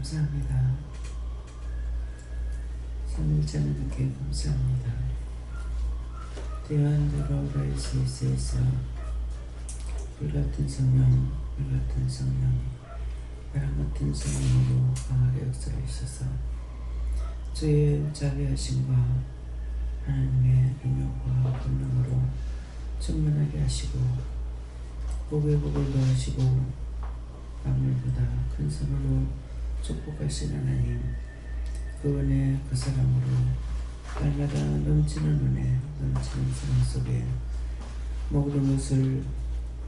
감사합니다. 삼일자님께 감사합니다. 대환대로 라이스에서 불같은 성령, 불같은 성령, 바람같은 성령으로 강하게 역사하셔서 주의 자비하심과 하나님의 능력과 권능으로 충만하게 하시고 복을 더하시고 만물보다 큰 선으로 축복하신 하나님, 그 은혜 그 사랑으로 날마다 넘치는 은혜 넘치는 사랑 속에 모든 것을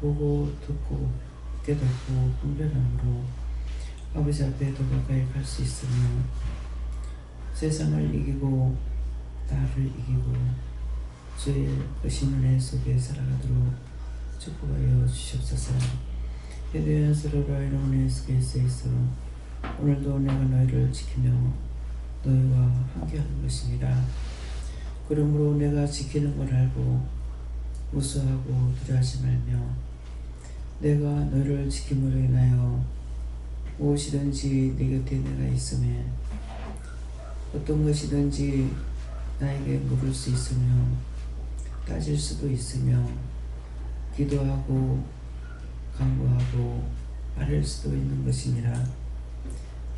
보고 듣고 깨닫고 분별함으로 아버지 앞에 더 가까이 갈 수 있으며 세상을 이기고 나를 이기고 주의 크신 은혜 속에 살아가도록 축복하여 주시옵소서. 예배연스러로 이런 은혜 속에 있어 오늘도 내가 너희를 지키며 너희와 함께하는 것이니라. 그러므로 내가 지키는 걸 알고 무수하고 두려워하지 말며 내가 너희를 지킴으로 인하여 무엇이든지 네 곁에 내가 있음에 어떤 것이든지 나에게 물을 수 있으며 따질 수도 있으며 기도하고 간구하고 아뢰을 수도 있는 것이니라.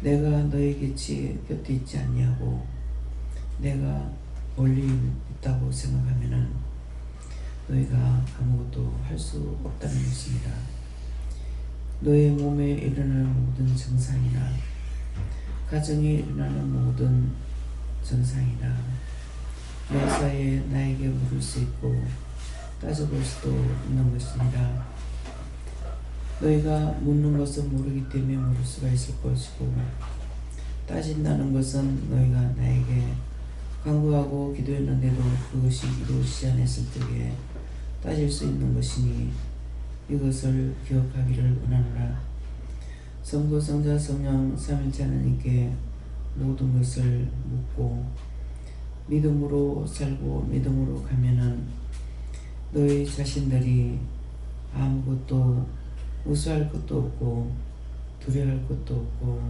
내가 너희 곁에 있지 아니하고 내가 멀리 있다고 생각하면은 너희가 아무것도 할 수 없다는 것입니다. 너의 몸에 일어나는 모든 증상이나 가정에 일어나는 모든 증상이나 매사에 나에게 물을 수 있고 따져볼 수도 있는 것이니라. 너희가 묻는 것은 모르기 때문에 물을 수가 있을 것이고 따진다는 것은 너희가 나에게 간구하고 기도했는데도 그것이 이루어지지 않았을 때에 따질 수 있는 것이니 이것을 기억하기를 원하노라. 성부 성자 성령 삼위일체 하나님께 모든 것을 묻고 믿음으로 살고 믿음으로 가면은 너희 자신들이 아무것도 무수할 것도 없고 두려워할 것도 없고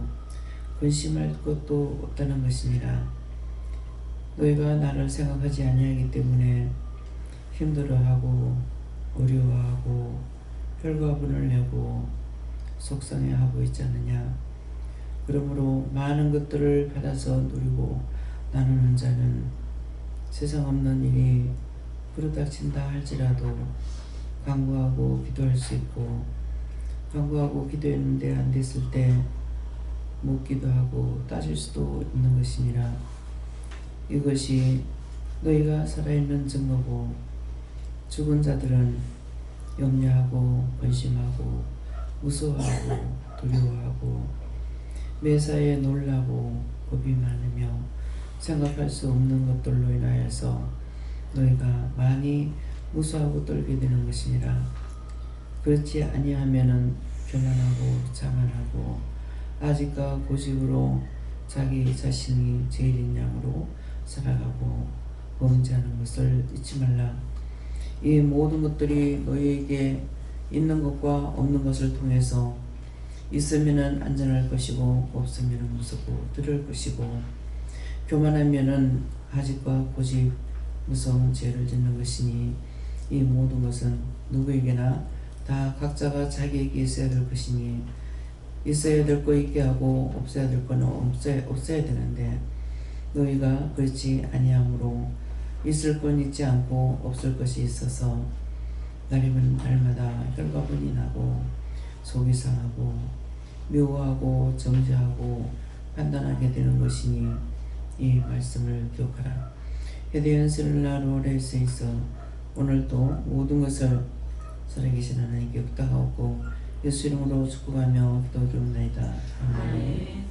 근심할 것도 없다는 것이니라. 너희가 나를 생각하지 아니하기 때문에 힘들어하고 어려워하고 혈과분을 내고 속상해하고 있지 않느냐. 그러므로 많은 것들을 받아서 누리고 나누는 자는 세상 없는 일이 부르닥친다 할지라도 간구하고 기도할 수 있고 간구하고 기도했는데 안 됐을 때 묻기도 하고 따질 수도 있는 것이니라. 이것이 너희가 살아있는 증거고 죽은 자들은 염려하고 근심하고 무서워하고 두려워하고 매사에 놀라고 겁이 많으며 생각할 수 없는 것들로 인하여서 너희가 많이 무서워하고 떨게 되는 것이니라. 그렇지 아니하면은 교만하고 자만하고 아직과 고집으로 자기 자신이 제일인 양으로 살아가고 범죄하는 것을 잊지 말라. 이 모든 것들이 너희에게 있는 것과 없는 것을 통해서 있으면은 안전할 것이고 없으면은 무섭고 두려울 것이고 교만하면은 아직과 고집 무서운 죄를 짓는 것이니 이 모든 것은 누구에게나 다 각자가 자기에게 있어야 될 것이니 있어야 될 거 있게 하고 없어야 될 거는 없어야 되는데 너희가 그렇지 아니하므로 있을 건 있지 않고 없을 것이 있어서 날이면 날마다 혈과분이 나고 속이 상하고 묘하고 정죄하고 판단하게 되는 것이니 이 말씀을 기억하라. 헤데연슬라로 레스에 있어 오늘도 모든 것을 살아계신 하나님께 부탁하고 예수 이름으로 축복하며 기도드립니다. 아멘.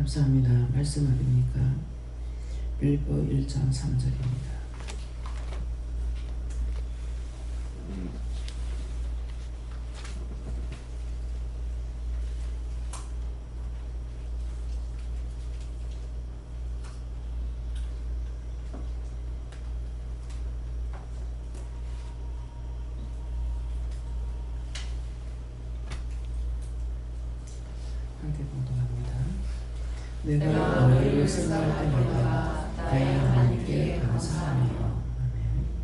감사합니다. 말씀 어딥니까? 빌보 1장 3절입니다. 함께 봉독합니다. 내가 너희를 생각할 때마다 나의 하나님께 감사하며. 아멘.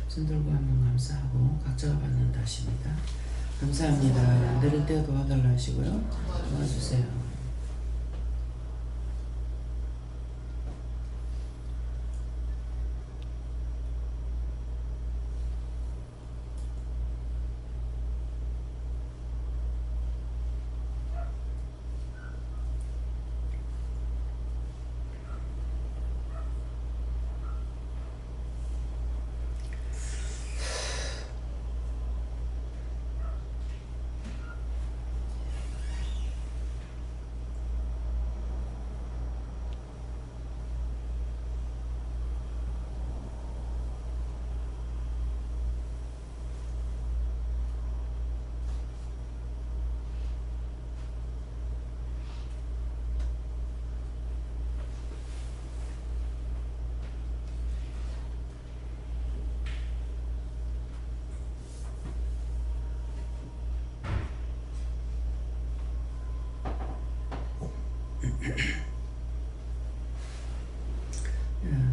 손들고 한번 감사하고 각자가 받는 다시입니다. 감사합니다. 내릴 때 도와달라 하시고요. 도와주세요.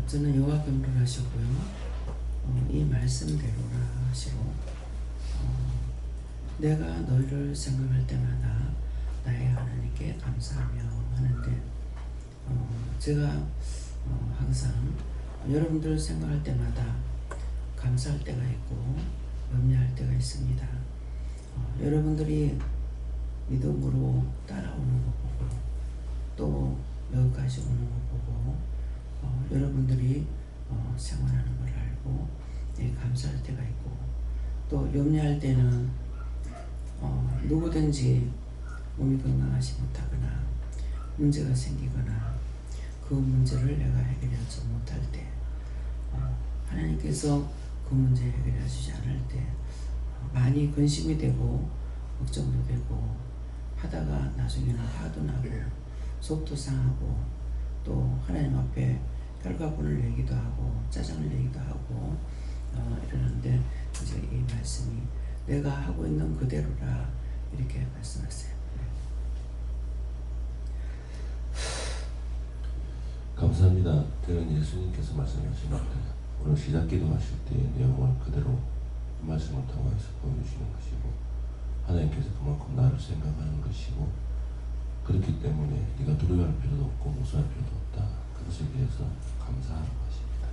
저는 여호와 경배를 하셨고요. 이 말씀대로라 하시고 내가 너희를 생각할 때마다 나의 하나님께 감사하며 하는데 제가 항상 여러분들 생각할 때마다 감사할 때가 있고 염려할 때가 있습니다. 여러분들이 믿음으로 따라오는 거 보고 또 여기까지 오는 거 보고 여러분들이 생활하는 걸 알고 감사할 때가 있고 또 염려할 때는 누구든지 몸이 건강하지 못하거나 문제가 생기거나 그 문제를 내가 해결하지 못할 때 하나님께서 그 문제 해결해 주지 않을 때 많이 근심이 되고 걱정도 되고 하다가 나중에는 화도 나고 속도 상하고 또 하나님 앞에 결과본을 내기도 하고 짜증을 내기도 하고 이러는데 이제 이 말씀이 내가 하고 있는 그대로라 이렇게 말씀하세요. 감사합니다. 저는 예수님께서 말씀하시는데 오늘 시작 기도하실 때 내용을 그대로 말씀을 통해서 보여주시는 것이고 하나님께서 그만큼 나를 생각하는 것이고 그렇기 때문에 네가 두려워할 필요도 없고 무서워할 필요도 없다. 그것에 대해서 감사하는 것입니다.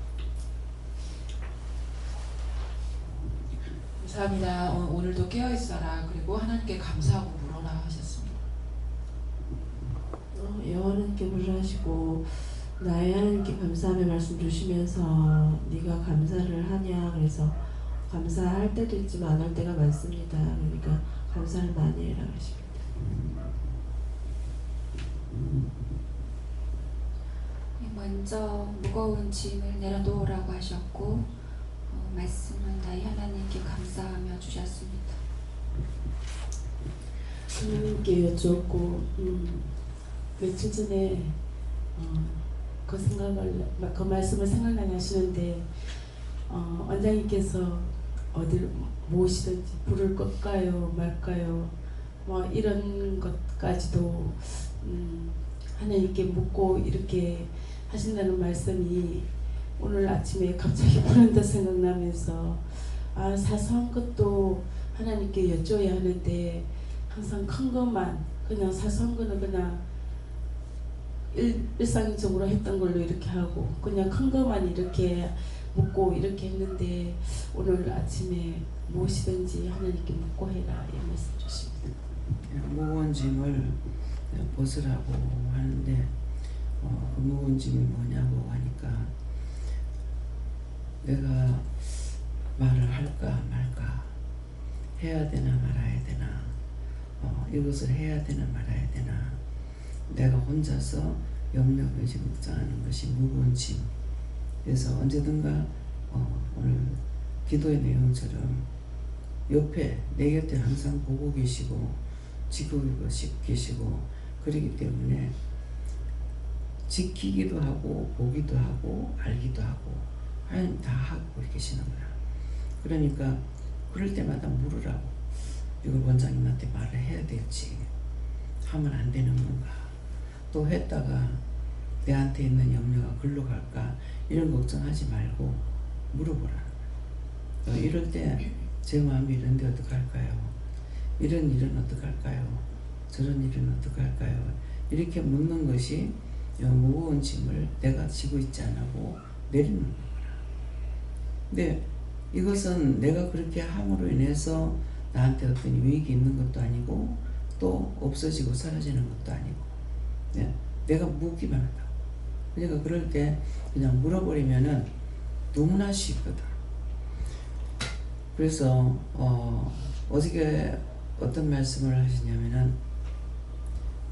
감사합니다. 오늘도 깨어있어라. 그리고 하나님께 감사하고 물어라 하셨습니다. 여호와께 물으시고 나의 하나님께 감사하며 말씀 주시면서 네가 감사를 하냐 그래서 감사할 때도 있지만 안 할 때가 많습니다. 그러니까 감사를 많이 해라 하십니다. 먼저 무거운 짐을 내려놓으라고 하셨고 말씀은 나의 하나님께 감사하며 주셨습니다. 하나님께 여쭈었고 며칠 전에 그 말씀을 생각나게 하시는데 원장님께서 어디를 모시든지 부를 것까요 말까요 뭐 이런 것까지도 하나님께 묻고 이렇게 하신다는 말씀이 오늘 아침에 갑자기 불현듯 생각나면서 사소한 것도 하나님께 여쭤야 하는데 항상 큰 것만 그냥 사소한 거는 그냥 일상적으로 했던 걸로 이렇게 하고 그냥 큰 것만 이렇게 묻고 이렇게 했는데 오늘 아침에 무엇이든지 하나님께 묻고 해라 이 말씀 주십니다. 무거운 짐을 벗으라고 하는데 그 무거운 짐이 뭐냐고 하니까 내가 말을 할까 말까 해야 되나 말아야 되나 이것을 해야 되나 말아야 되나 내가 혼자서 염려의식 걱정하는 것이 무거운 짐. 그래서 언제든가 오늘 기도의 내용처럼 옆에 내 곁에 항상 보고 계시고 지키고 계시고 그러기 때문에 지키기도 하고 보기도 하고 알기도 하고 하나님 다 하고 계시는 거야. 그러니까 그럴 때마다 물으라고. 이걸 원장님한테 말을 해야 될지 하면 안 되는 건가, 또 했다가 내한테 있는 염려가 글로 갈까 이런 걱정하지 말고 물어보라는 거야. 이럴 때 제 마음이 이런데 어떡할까요? 이런 일은 어떡할까요? 저런 일은 어떡할까요? 이렇게 묻는 것이 무거운 짐을 내가 지고 있지 않고 내리는 거구나. 근데 이것은 내가 그렇게 함으로 인해서 나한테 어떤 유익이 있는 것도 아니고 또 없어지고 사라지는 것도 아니고 내가 묻기만 한다고. 그러니까 그럴 때 그냥 물어버리면은 너무나 쉽거든. 그래서 어저께 어떤 말씀을 하시냐면은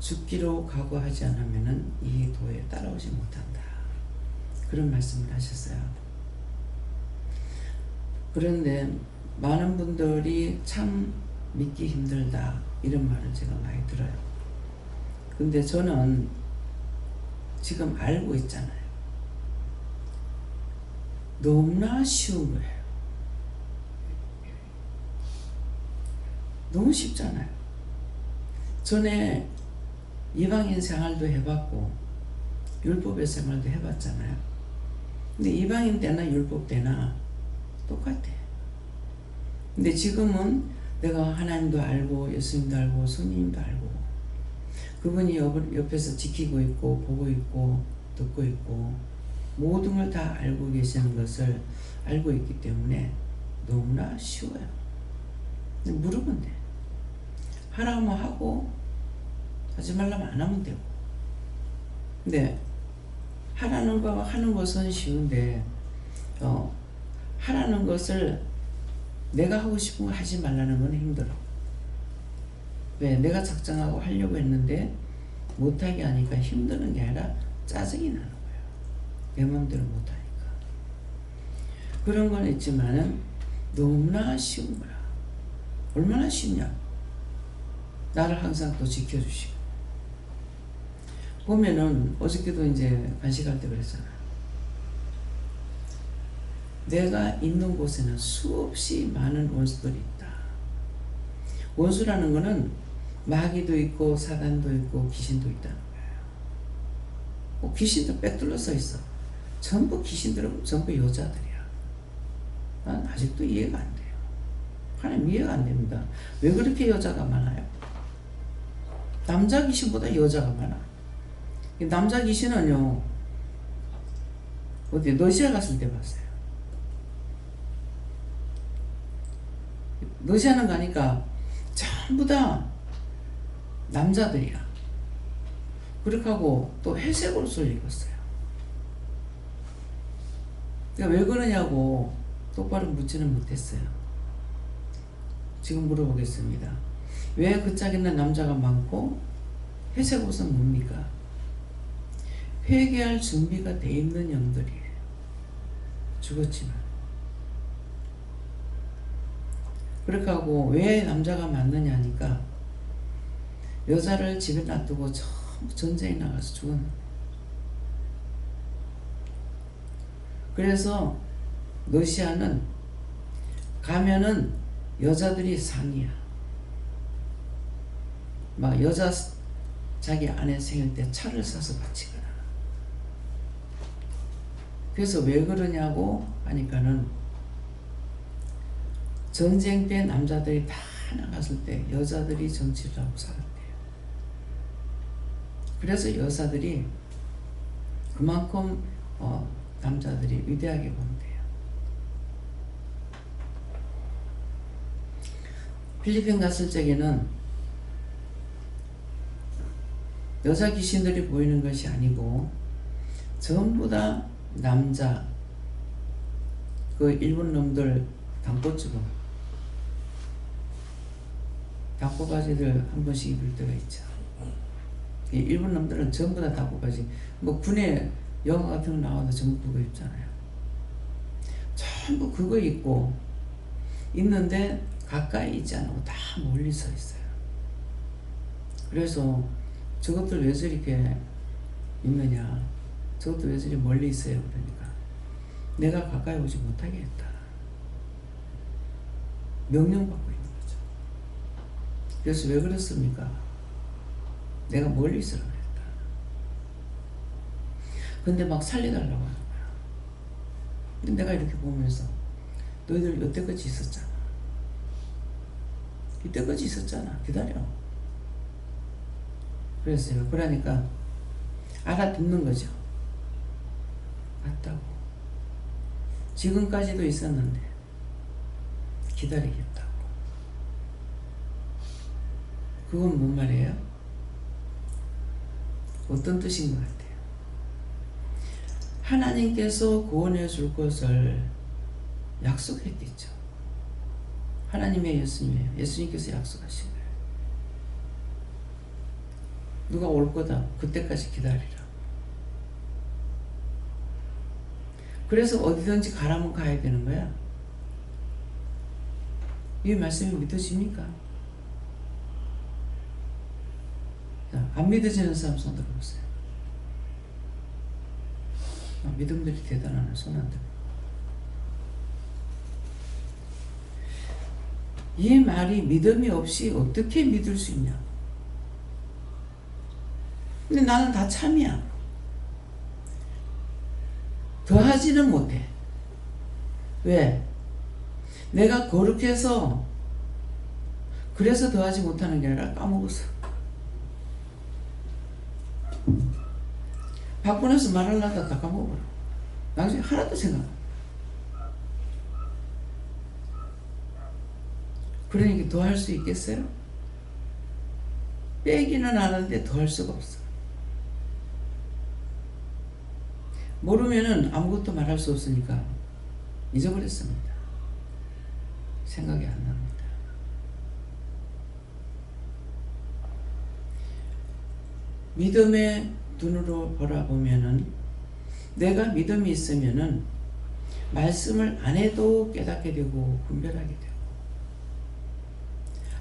죽기로 각오하지 않으면은 이 도에 따라오지 못한다. 그런 말씀을 하셨어요. 그런데 많은 분들이 참 믿기 힘들다 이런 말을 제가 많이 들어요. 근데 저는 지금 알고 있잖아요. 너무나 쉬운 거예요. 너무 쉽잖아요. 전에 이방인 생활도 해봤고 율법의 생활도 해봤잖아요. 근데 이방인 때나 율법 때나 똑같아. 근데 지금은 내가 하나님도 알고 예수님도 알고 성령님도 알고 그분이 옆에서 지키고 있고 보고 있고 듣고 있고 모든 걸 다 알고 계시는 것을 알고 있기 때문에 너무나 쉬워요. 물으면 돼. 하라면 하고 하지 말라면 안 하면 되고. 근데 하라는 거 하는 것은 쉬운데 하라는 것을 내가 하고 싶은 거 하지 말라는 건 힘들어. 왜? 내가 작정하고 하려고 했는데 못하게 하니까 힘드는 게 아니라 짜증이 나는 거예요. 내 마음대로 못하니까. 그런 건 있지만은 너무나 쉬운 거야. 얼마나 쉽냐. 나를 항상 또 지켜주시고. 보면은 어저께도 이제 간식할 때 그랬잖아. 내가 있는 곳에는 수없이 많은 원수들이 있다. 원수라는 거는 마귀도 있고 사단도 있고 귀신도 있다는 거예요. 귀신도 빽둘러 서 있어. 전부 귀신들은 전부 여자들이야. 난 아직도 이해가 안 돼요. 하나님 이해가 안 됩니다. 왜 그렇게 여자가 많아요? 남자 귀신보다 여자가 많아. 남자 귀신은요, 어디 러시아 갔을 때 봤어요. 러시아는 가니까 전부 다 남자들이야. 그렇게 하고 또 회색 옷을 입었어요. 그러니까 왜 그러냐고 똑바로 묻지는 못했어요. 지금 물어보겠습니다. 왜 그 짝에는 남자가 많고 회색 옷은 뭡니까? 회개할 준비가 돼 있는 영들이에요. 죽었지만. 그렇게 하고 왜 남자가 많느냐 하니까 여자를 집에 놔두고 전부 전쟁에 나가서 죽었는 거예요. 그래서 러시아는 가면은 여자들이 상이야. 막 여자 자기 아내 생일 때 차를 사서 바치거나. 그래서 왜 그러냐고 하니까는 전쟁 때 남자들이 다 나갔을 때 여자들이 정치를 하고 살았대요. 그래서 여자들이 그만큼 남자들이 위대하게 본대요. 필리핀 갔을 적에는 여자 귀신들이 보이는 것이 아니고 전부 다 남자, 그 일본 놈들 단꼬치고 닭꼬바지를 한 번씩 입을 때가 있죠. 이 일본 놈들은 전부 다 닭꼬바지, 뭐 군에 영화 같은 거 나와도 전부 그거 입잖아요. 전부 그거 입고 있는데 가까이 있지 않고 다 멀리 서 있어요. 그래서 저것들 왜 저렇게 있느냐, 저것들 왜 저리 멀리 있어요. 그러니까 내가 가까이 오지 못하게 했다. 명령받고 있는 거죠. 그래서 왜 그렇습니까? 내가 멀리 있으라고 했다. 근데 막 살려달라고 하는 거야. 근데 내가 이렇게 보면서 너희들 여태까지 있었잖아. 이때까지 있었잖아. 기다려. 그랬어요. 그러니까 알아듣는 거죠. 맞다고. 지금까지도 있었는데 기다리겠다고. 그건 뭔 말이에요? 어떤 뜻인 것 같아요? 하나님께서 구원해 줄 것을 약속했겠죠. 하나님의 예수님이에요. 예수님께서 약속하신 거예요. 누가 올 거다. 그때까지 기다리라. 그래서 어디든지 가라면 가야 되는 거야. 이 말씀이 믿어집니까? 자, 안 믿어지는 사람 손 들어보세요. 믿음들이 대단하네. 손 안 들어. 이 말이 믿음이 없이 어떻게 믿을 수 있냐? 근데 나는 다 참이야. 더하지는 못해. 왜? 내가 거룩해서 그래서 더하지 못하는 게 아니라 까먹었어. 바꾸면서 말하려다 다 까먹어버려. 나중에 하나도 생각 안 나. 그러니까 더 할 수 있겠어요? 빼기는 하는데 더 할 수가 없어. 모르면은 아무것도 말할 수 없으니까 잊어버렸습니다. 생각이 안 납니다. 믿음의 눈으로 바라보면은 내가 믿음이 있으면은 말씀을 안 해도 깨닫게 되고 분별하게 되고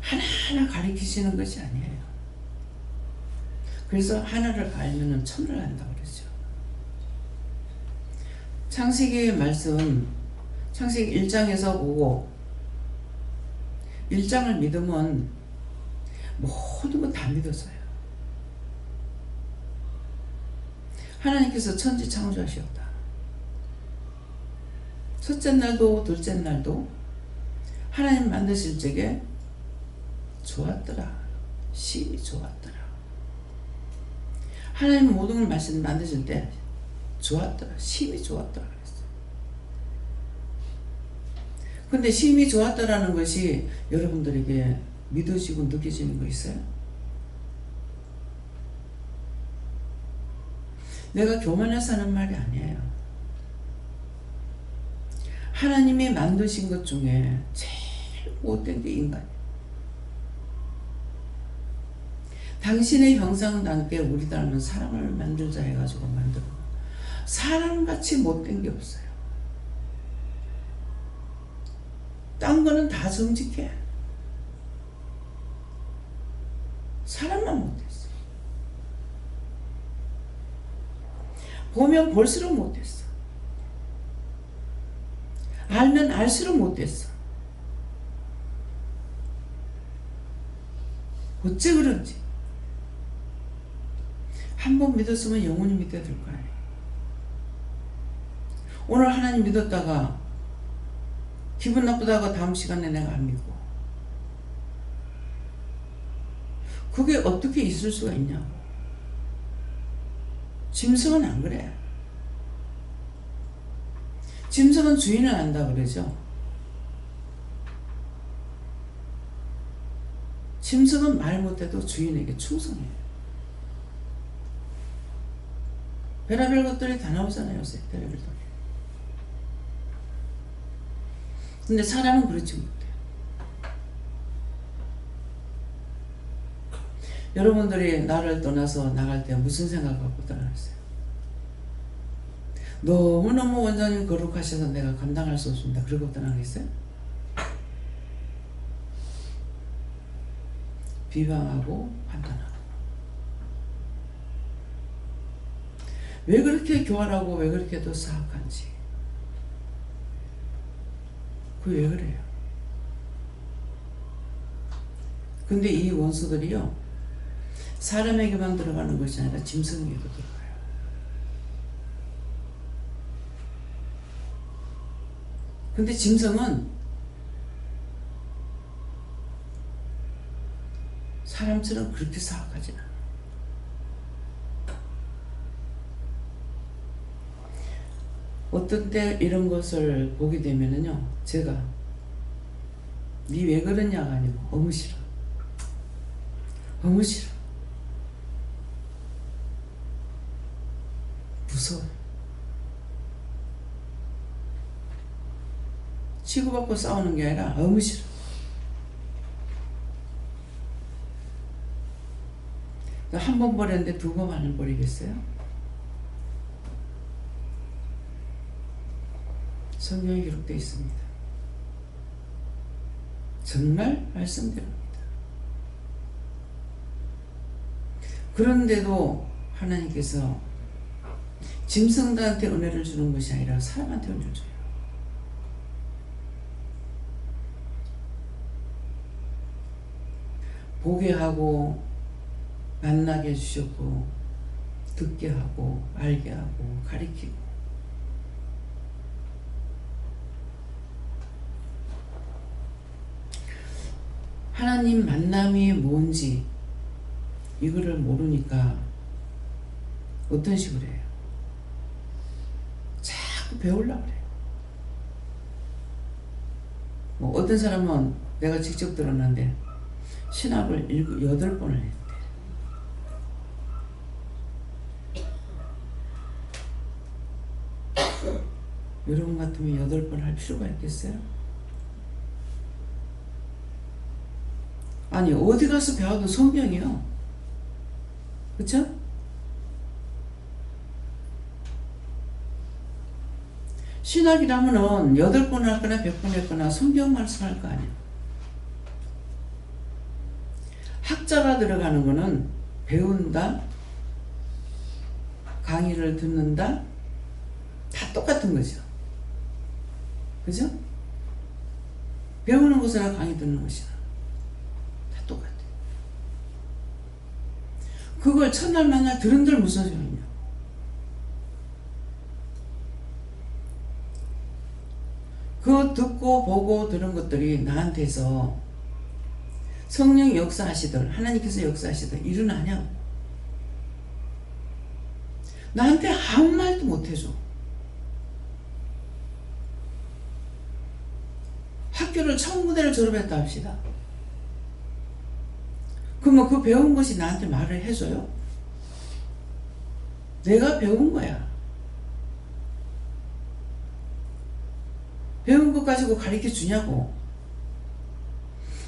하나하나 가르치시는 것이 아니에요. 그래서 하나를 알면은 천을 안다고 그러죠. 창세기의 말씀, 창세기 1장에서 보고 1장을 믿으면 모든 건 다 믿었어요. 하나님께서 천지 창조하셨다. 첫째 날도 둘째 날도 하나님 만드실 적에 좋았더라. 심히 좋았더라. 하나님 모든 걸 만드실 때 좋았더라. 심히 좋았더라 그랬어요. 근데 심히 좋았더라는 것이 여러분들에게 믿어지고 느껴지는 거 있어요? 내가 교만해서 하는 말이 아니에요. 하나님이 만드신 것 중에 제일 못된 게 인간이에요. 당신의 형상답게 우리 닮은 사람을 만들자 해가지고 만들어. 사람같이 못된 게 없어요. 딴 거는 다 정직해. 사람만 못했어. 보면 볼수록 못했어. 알면 알수록 못했어. 어째 그런지. 한 번 믿었으면 영원히 믿어야 될 거 아니에요. 오늘 하나님 믿었다가 기분 나쁘다고 다음 시간에 내가 안 믿고. 그게 어떻게 있을 수가 있냐고. 짐승은 안 그래. 짐승은 주인을 안다 그러죠. 짐승은 말 못해도 주인에게 충성해요. 별의별 것들이 다 나오잖아요, 요새. 별의별 것들이. 근데 사람은 그렇지 못해요. 여러분들이 나를 떠나서 나갈 때 무슨 생각 갖고 떠나셨어요? 너무너무 원장님 거룩하셔서 내가 감당할 수 없습니다. 그러고 떠나겠어요? 비방하고 판단하고. 왜 그렇게 교활하고 왜 그렇게 또 사악한지. 그게 왜 그래요? 근데 이 원수들이요, 사람에게만 들어가는 것이 아니라 짐승에게도 들어가요. 근데 짐승은 사람처럼 그렇게 사악하지 않아. 어떤 때 이런 것을 보게 되면은요, 제가 니 왜 그러냐가 아니고 너무 싫어. 너무 싫어. 무서워요. 치고받고 싸우는 게 아니라 너무 싫어. 한 번 버렸는데 두 번 안 버리겠어요? 성경에 기록되어 있습니다. 정말 말씀대로입니다. 그런데도 하나님께서 짐승들한테 은혜를 주는 것이 아니라 사람한테 은혜를 줘요. 보게 하고 만나게 해주셨고 듣게 하고 알게 하고 가리키고. 하나님 만남이 뭔지 이거를 모르니까 어떤 식으로 해요? 자꾸 배우려고 그래요. 뭐 어떤 사람은 내가 직접 들었는데 신학을 8번을 했대. 여러분 같으면 8번 할 필요가 있겠어요? 아니 어디 가서 배워도 성경이요. 그쵸? 신학이라면은 8번 할거나 100번 할거나 성경 말씀할 거 아니야. 학자가 들어가는 거는 배운다, 강의를 듣는다, 다 똑같은 거죠. 그죠? 배우는 것이나 강의 듣는 것이나 다 똑같아요. 그걸 첫날 만날 들은들 무슨 소용이냐. 그거 듣고 보고 들은 것들이 나한테서 성령 역사하시던 하나님께서 역사하시던 일어나냐고. 나한테 아무 말도 못해줘. 학교를 천부대를 졸업했다 합시다. 그러면 그 배운 것이 나한테 말을 해줘요? 내가 배운 거야. 배운 것 가지고 가르쳐 주냐고.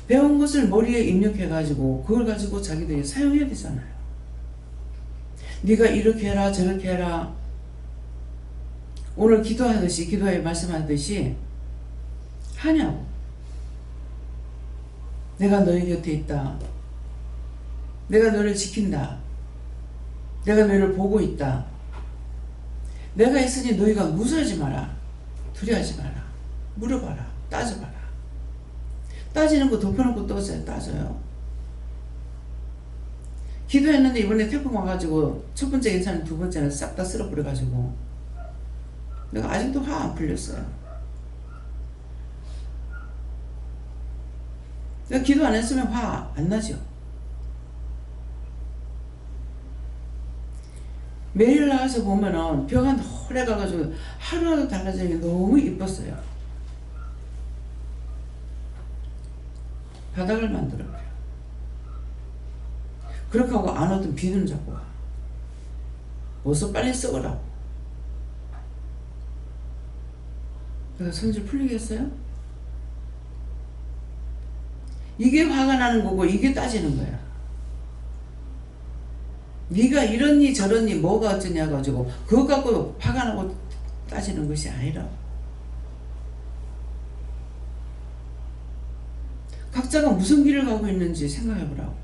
배운 것을 머리에 입력해가지고 그걸 가지고 자기들이 사용해야 되잖아요. 네가 이렇게 해라 저렇게 해라. 오늘 기도하듯이 기도에 말씀하듯이 하냐고. 내가 너희 곁에 있다. 내가 너를 지킨다. 내가 너희를 보고 있다. 내가 있으니 너희가 무서워하지 마라. 두려워하지 마라. 물어봐라. 따져봐라. 따지는 거 덮어놓고 또 따져요. 기도했는데 이번에 태풍 와가지고 첫 번째 괜찮은데 두 번째는 싹 다 쓸어버려가지고 내가 아직도 화 안 풀렸어요. 내가 기도 안 했으면 화 안 나죠. 매일 나와서 보면은 벼가 노래가가지고 하루하루 달라지는 게 너무 이뻤어요. 바닥을 만들어버려. 그렇게 하고 안 오던 비는 자꾸 와. 어서 빨리 썩으라고. 내가 성질 풀리겠어요? 이게 화가 나는 거고 이게 따지는 거야. 네가 이러니 저러니 뭐가 어쩌냐 가지고 그거 갖고 화가 나고 따지는 것이 아니라 각자가 무슨 길을 가고 있는지 생각해 보라고.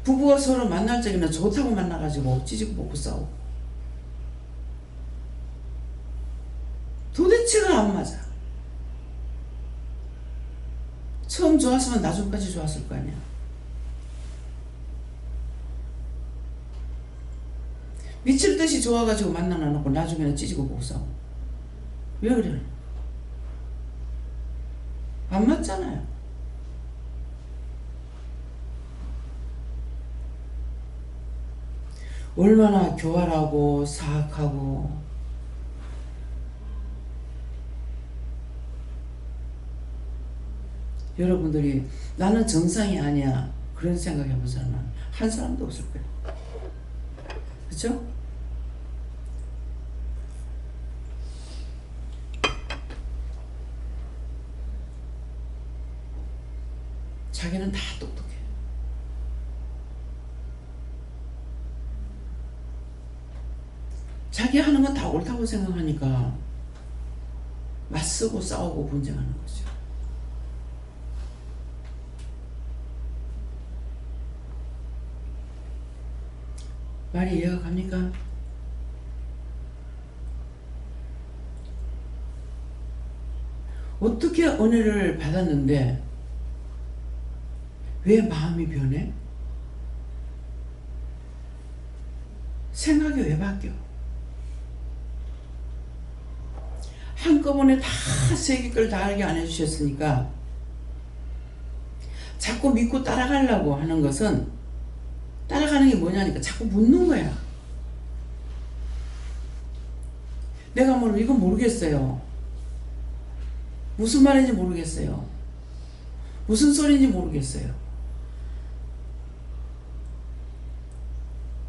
부부가 서로 만날 적에는 좋다고 만나가지고 찌지고 볶고 싸우고 도대체가 안 맞아. 처음 좋았으면 나중까지 좋았을 거 아니야. 미칠 듯이 좋아가지고 만나놓고 나중에는 찌지고 볶고 싸우고. 왜 그래? 안 맞잖아요. 얼마나 교활하고 사악하고 여러분들이 나는 정상이 아니야 그런 생각 해본 사람은 한 사람도 없을 거예요. 그렇죠? 자기는 다 똑똑해. 자기 하는 건 다 옳다고 생각하니까 맞서고 싸우고 분쟁하는 거죠. 말이 이해가 갑니까? 어떻게 은혜를 받았는데 왜 마음이 변해? 생각이 왜 바뀌어? 한꺼번에 다 세계 걸 다 알게 안 해주셨으니까 자꾸 믿고 따라가려고 하는 것은 따라가는 게 뭐냐니까 자꾸 묻는 거야. 내가 뭐 이건 모르겠어요. 무슨 말인지 모르겠어요. 무슨 소리인지 모르겠어요.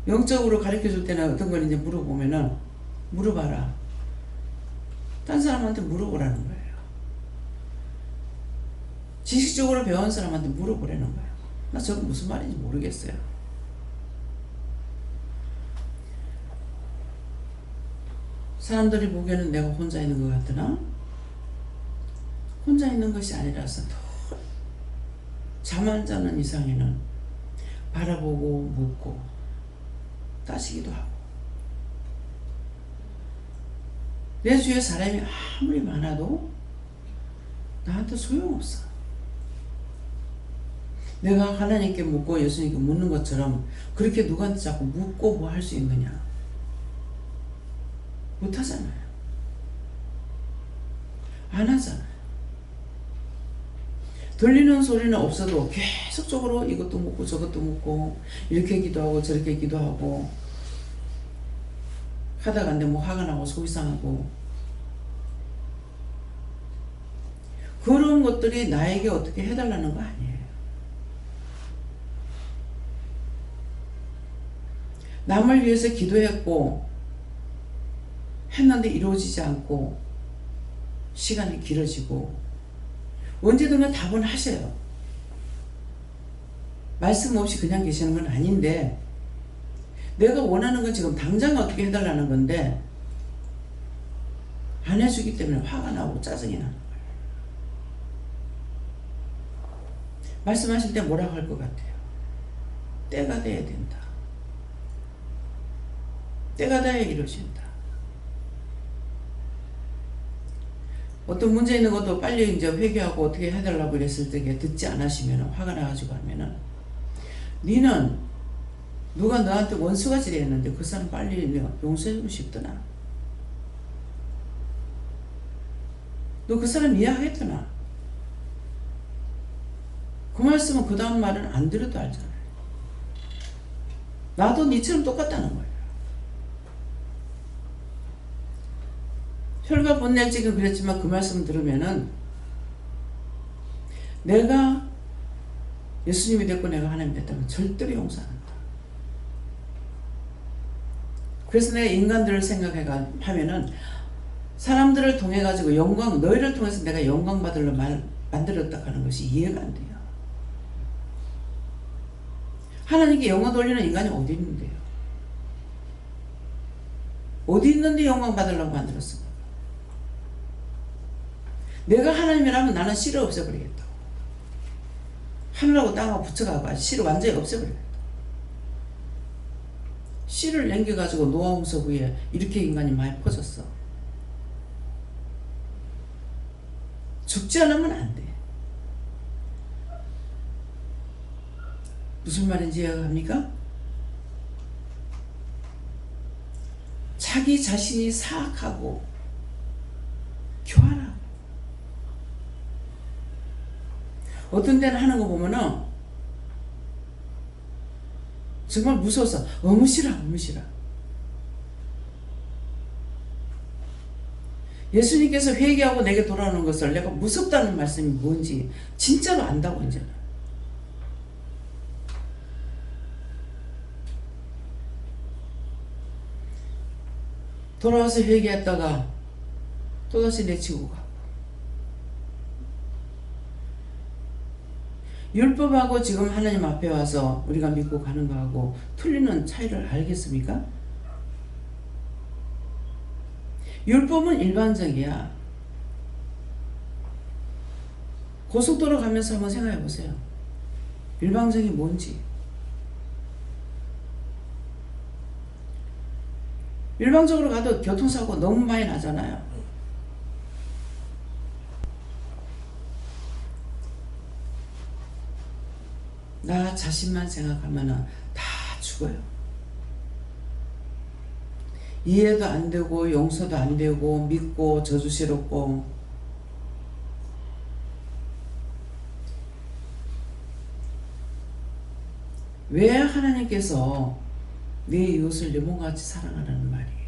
영적으로 가르쳐 줄 때는 어떤 걸 이제 물어보면은 물어봐라. 딴 사람한테 물어보라는 거예요. 지식적으로 배운 사람한테 물어보라는 거예요. 나 저거 무슨 말인지 모르겠어요. 사람들이 보기에는 내가 혼자 있는 것 같으나 혼자 있는 것이 아니라서 잠 안 자는 이상에는 바라보고 묻고 따지기도 하고 내 주위에 사람이 아무리 많아도 나한테 소용없어. 내가 하나님께 묻고 예수님께 묻는 것처럼 그렇게 누구한테 자꾸 묻고 뭐 할 수 있느냐? 못하잖아요. 안 하잖아요. 들리는 소리는 없어도 계속적으로 이것도 묻고 저것도 묻고 이렇게 기도하고 저렇게 기도하고 하다가 근데 뭐 화가 나고 속이 상하고 그런 것들이 나에게 어떻게 해달라는 거 아니에요. 남을 위해서 기도했고 했는데 이루어지지 않고 시간이 길어지고 언제든지 답은 하셔요. 말씀 없이 그냥 계시는 건 아닌데 내가 원하는 건 지금 당장 어떻게 해달라는 건데 안 해주기 때문에 화가 나고 짜증이 나는 거예요. 말씀하실 때 뭐라고 할 것 같아요? 때가 돼야 된다. 때가 돼야 이루어진다. 어떤 문제 있는 것도 빨리 이제 회개하고 어떻게 해달라고 그랬을 때 듣지 않으시면 화가 나가지고 하면은 니는 누가 너한테 원수같이 되었는데 그 사람 빨리 용서해주고 싶더나. 너 그 사람 이해하겠더나? 그 말씀은 그 다음 말은 안 들어도 알잖아요. 나도 니처럼 똑같다는 거예요. 혈과 본낼 지금 그랬지만 그 말씀 들으면은 내가 예수님이 됐고 내가 하나님 됐다면 절대로 용서 안 한다. 그래서 내가 인간들을 생각하면은 사람들을 통해 가지고 영광, 너희를 통해서 내가 영광 받으려 만들었다 하는 것이 이해가 안 돼요. 하나님께 영광 돌리는 인간이 어디 있는데요? 어디 있는데 영광 받으려고 만들었습니까? 내가 하나님이라면 나는 씨를 없애버리겠다. 하늘하고 땅하고 붙여가고 씨를 완전히 없애버리겠다. 씨를 남겨가지고 노아 홍석 위에 이렇게 인간이 많이 퍼졌어. 죽지 않으면 안 돼. 무슨 말인지 이해갑니까? 자기 자신이 사악하고 교활하고 어떤 데는 하는 거 보면은 정말 무서워서 너무 싫어. 예수님께서 회개하고 내게 돌아오는 것을 내가 무섭다는 말씀이 뭔지 진짜로 안다고 이제는. 돌아와서 회개했다가 또다시 내치고 가고. 율법하고 지금 하나님 앞에 와서 우리가 믿고 가는 거하고 틀리는 차이를 알겠습니까? 율법은 일반적이야. 고속도로 가면서 한번 생각해 보세요. 일반적이 뭔지. 일방적으로 가도 교통사고 너무 많이 나잖아요. 나 자신만 생각하면 다 죽어요. 이해도 안 되고 용서도 안 되고 믿고 저주스럽고. 왜 하나님께서 내 이웃을 내 몸같이 사랑하라는 말이에요.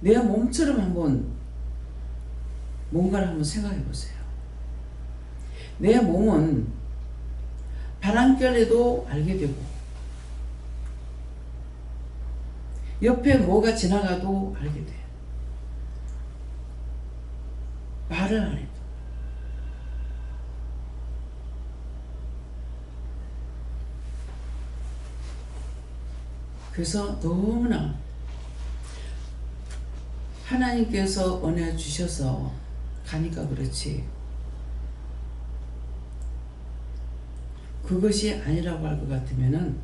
내 몸처럼 한번 뭔가를 한번 생각해 보세요. 내 몸은 바람결에도 알게 되고 옆에 뭐가 지나가도 알게 돼. 말을 안 해도. 그래서 너무나 하나님께서 은혜 주셔서 가니까 그렇지 그것이 아니라고 할 것 같으면은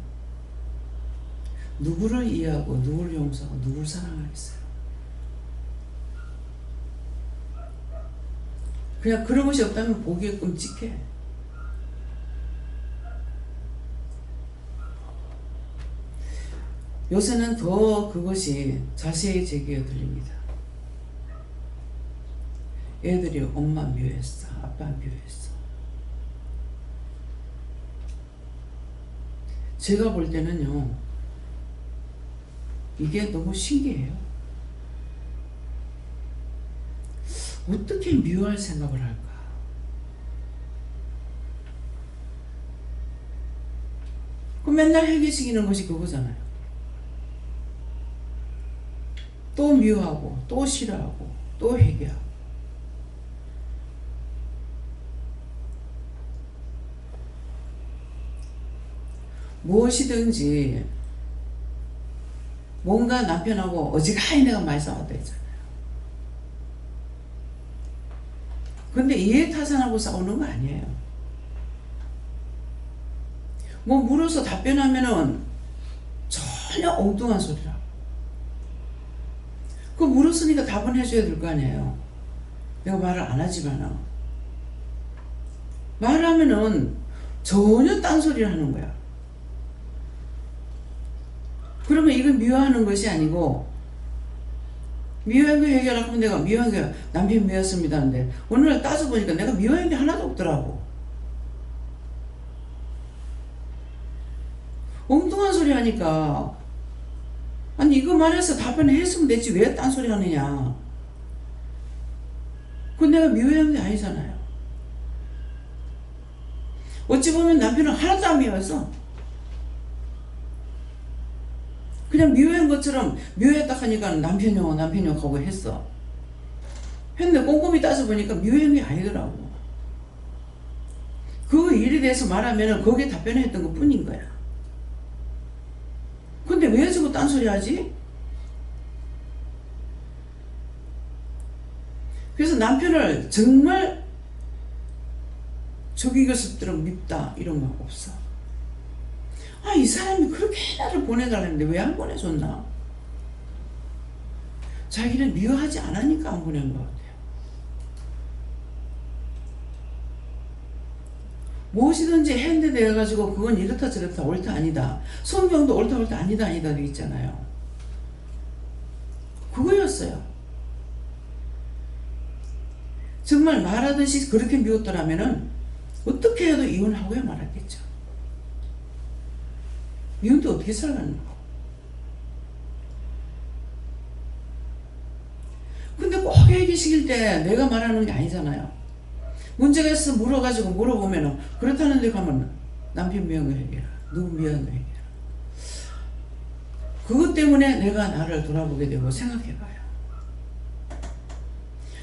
누구를 이해하고 누구를 용서하고 누구를 사랑하겠어요? 그냥 그런 것이 없다면 보기에 끔찍해. 요새는 더 그것이 자세히 제기가 들립니다. 애들이 엄마 미워했어, 아빠 미워했어. 제가 볼 때는요, 이게 너무 신기해요. 어떻게 미워할 생각을 할까? 그 맨날 회개시키는 것이 그거잖아요. 또 미워하고 또 싫어하고 또 회개하고. 무엇이든지 뭔가 남편하고 어지간히 내가 많이 싸웠다 했잖아요. 근데 이해타산하고 싸우는 거 아니에요. 뭐 물어서 답변하면은 전혀 엉뚱한 소리라. 그 물었으니까 답은 해줘야 될 거 아니에요. 내가 말을 안 하지만은 말하면은 전혀 딴소리를 하는 거야. 그러면 이건 미워하는 것이 아니고 미워한 거 해결하고 하면 내가 미워한 게 남편 미웠습니다 하는데 어느 날 따져보니까 내가 미워한 게 하나도 없더라고. 엉뚱한 소리 하니까 아니 이거 말해서 답변을 했으면 됐지 왜 딴소리 하느냐. 그건 내가 미워한 게 아니잖아요. 어찌 보면 남편은 하나도 안 미워서 그냥 미워한 것처럼 미워했다 하니까 남편용 하고 했어. 했는데 꼼꼼히 따져보니까 미워한 게 아니더라고. 그 일에 대해서 말하면 거기에 답변했던 것 뿐인 거야. 근데 왜 저거 딴소리 하지? 그래서 남편을 정말 저기 것들은 밉다 이런 거 없어. 아, 이 사람이 그렇게 나를 보내달라는데 왜 안 보내줬나? 자기는 미워하지 않으니까 안 보낸 것 같아요. 무엇이든지 했는데 돼가지고 그건 이렇다 저렇다 옳다 아니다. 성경도 옳다 아니다 돼 있잖아요. 그거였어요. 정말 말하듯이 그렇게 미웠더라면은 어떻게 해도 이혼하고야 말았겠죠. 이혼도 어떻게 살았나? 근데 꼭 해결시킬 때 내가 말하는 게 아니잖아요. 문제가 있어 물어보면은 그렇다는데 가면 남편 미운 거 해결해. 누구 미운 거 해결해. 그것 때문에 내가 나를 돌아보게 되고 생각해봐요.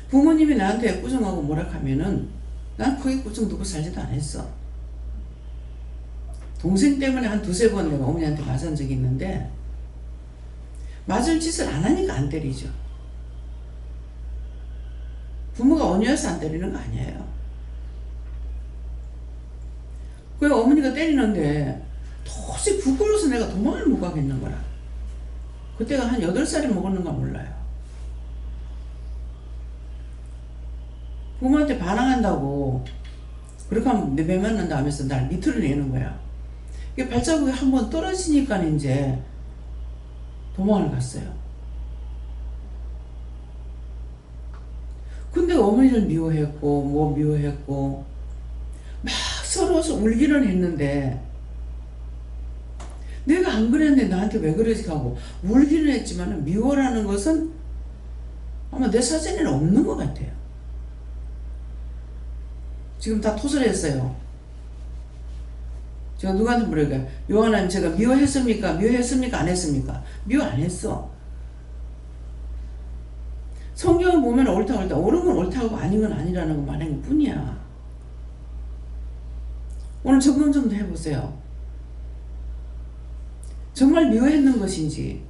부모님이 나한테 꾸중하고 뭐라 하면은 난 거기 꾸중 듣고 살지도 않았어. 동생 때문에 한 두세 번 내가 어머니한테 맞은 적이 있는데 맞을 짓을 안 하니까 안 때리죠. 부모가 언니여서 안 때리는 거 아니에요. 그 어머니가 때리는데 도저히 부끄러워서 내가 도망을 못 가겠는 거라. 그때가 한 8살이 먹었는가 몰라요. 부모한테 반항한다고 그렇게 하면 내 배 맞는다 하면서 날 밑으로 내는 거야. 이게 발자국이 한번 떨어지니까 이제 도망을 갔어요. 근데 어머니를 미워했고 막 서러워서 울기는 했는데 내가 안 그랬는데 나한테 왜 그러지 하고 울기는 했지만 미워라는 것은 아마 내 사전에는 없는 것 같아요. 지금 다 토설했어요. 제가 누구한테 물어볼까요? 요한님 제가 미워했습니까? 안 했습니까? 미워 안 했어. 성경을 보면 옳다 옳은 건 옳다고 아닌 건 아니라는 거 말하는 것 뿐이야. 오늘 적용 좀 더 해보세요. 정말 미워했는 것인지.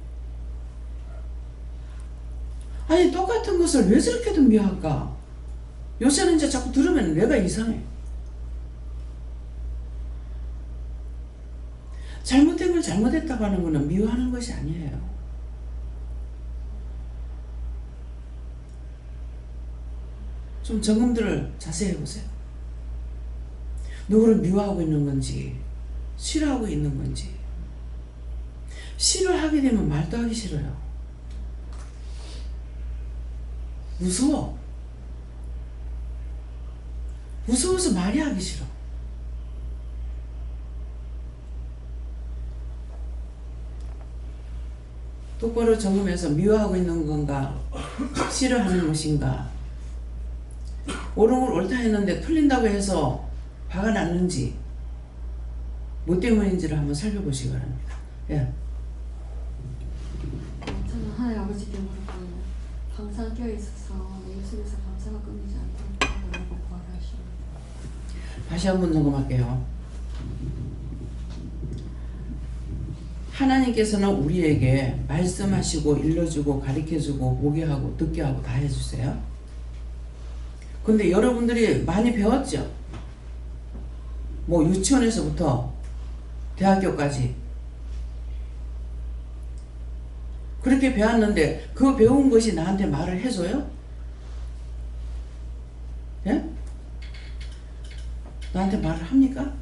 아니 똑같은 것을 왜 저렇게도 미워할까? 요새는 이제 자꾸 들으면 내가 이상해. 잘못된 걸 잘못했다고 하는 것은 미워하는 것이 아니에요. 좀 점검들을 자세히 해보세요. 누구를 미워하고 있는 건지 싫어하고 있는 건지. 싫어하게 되면 말도 하기 싫어요. 무서워서 말이 하기 싫어. 똑바로 점검해서 미워하고 있는 건가 싫어하는 것인가, 옳은 걸 옳다 했는데 틀린다고 해서 화가 났는지 뭐 때문인지를 한번 살펴보시기 바랍니다. 예. 저는 하나님 아버지께 물었고 항상 껴있어서 내 입술에서 감사가 끊이지 않도록 하라고 구하시옵니다. 다시 한번 점검할게요. 하나님께서는 우리에게 말씀하시고 일러주고 가르쳐주고 보게 하고 듣게 하고 다 해주세요. 근데 여러분들이 많이 배웠죠? 뭐 유치원에서부터 대학교까지 그렇게 배웠는데 그 배운 것이 나한테 말을 해줘요? 예? 나한테 말을 합니까?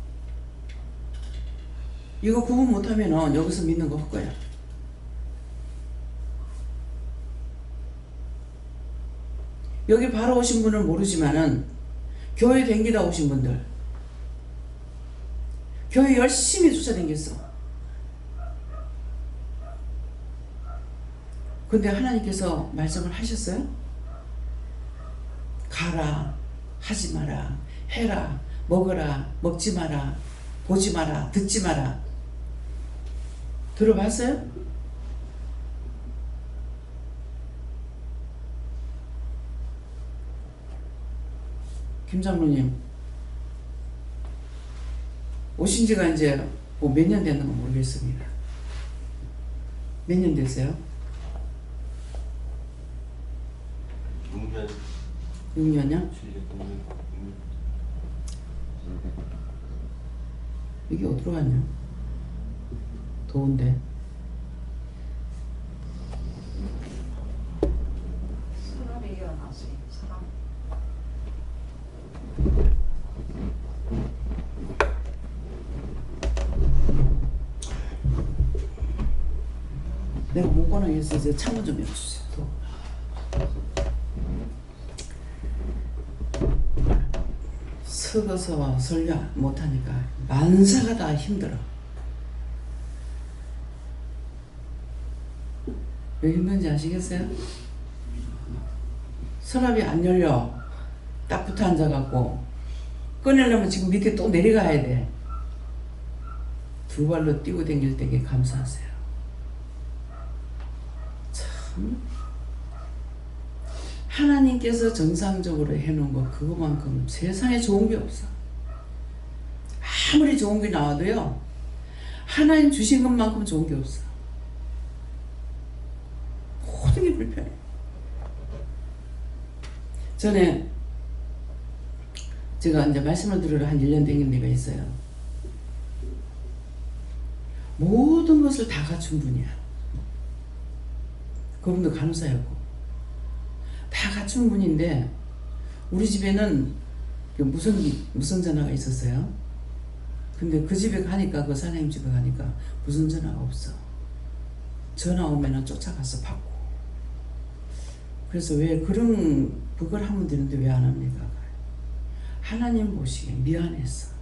이거 구분 못하면 여기서 믿는 거 헛거야. 여기 바로 오신 분은 모르지만은 교회 댕기다 오신 분들, 교회 열심히 쫓아다녔어. 근데 하나님께서 말씀을 하셨어요? 가라, 하지 마라, 해라, 먹어라, 먹지 마라, 보지 마라, 듣지 마라. 들어봤어요? 김장로님 오신 지가 이제 뭐 몇 년 됐는가 모르겠습니다. 몇 년 됐어요? 6년, 6년이요? 7년, 6년. 이게 어디로 갔냐? 더운데. 사람이 일어났어요. 사람. 내가 못 꺼내겠어. 이제 창문 좀 열어주세요. 더. 썩어서 설교 못하니까 만사가 다 힘들어. 왜 힘든지 아시겠어요? 서랍이 안 열려. 딱 붙어 앉아갖고 꺼내려면 지금 밑에 또 내려가야 돼. 두 발로 뛰고 다닐 때에 감사하세요. 참 하나님께서 정상적으로 해놓은 거 그거만큼 세상에 좋은 게 없어. 아무리 좋은 게 나와도요, 하나님 주신 것만큼 좋은 게 없어. 모든 게 불편해. 전에 제가 이제 말씀을 들으러 한 1년 된 데가 있어요. 모든 것을 다 갖춘 분이야. 그분도 간호사였고 다 갖춘 분인데 우리 집에는 무선 전화가 있었어요. 근데 그 집에 가니까, 그 사장님 집에 가니까 무선 전화가 없어. 전화 오면은 쫓아가서 받고. 그래서 왜 그걸 하면 되는데 왜 안 합니까? 하나님 보시기에 미안했어.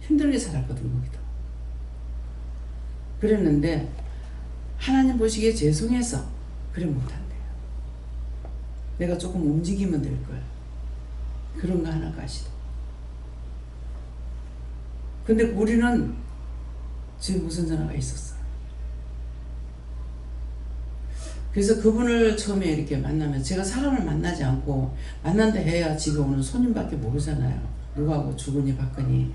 힘들게 살았거든, 거기도. 그랬는데 하나님 보시기에 죄송해서 그래 못한대요. 내가 조금 움직이면 될걸. 그런 거 하나 가시도. 근데 우리는 지금 무슨 전화가 있었어. 그래서 그분을 처음에 이렇게 만나면, 제가 사람을 만나지 않고 만난다 해야 집에 오는 손님밖에 모르잖아요. 누구하고 주거니 받거니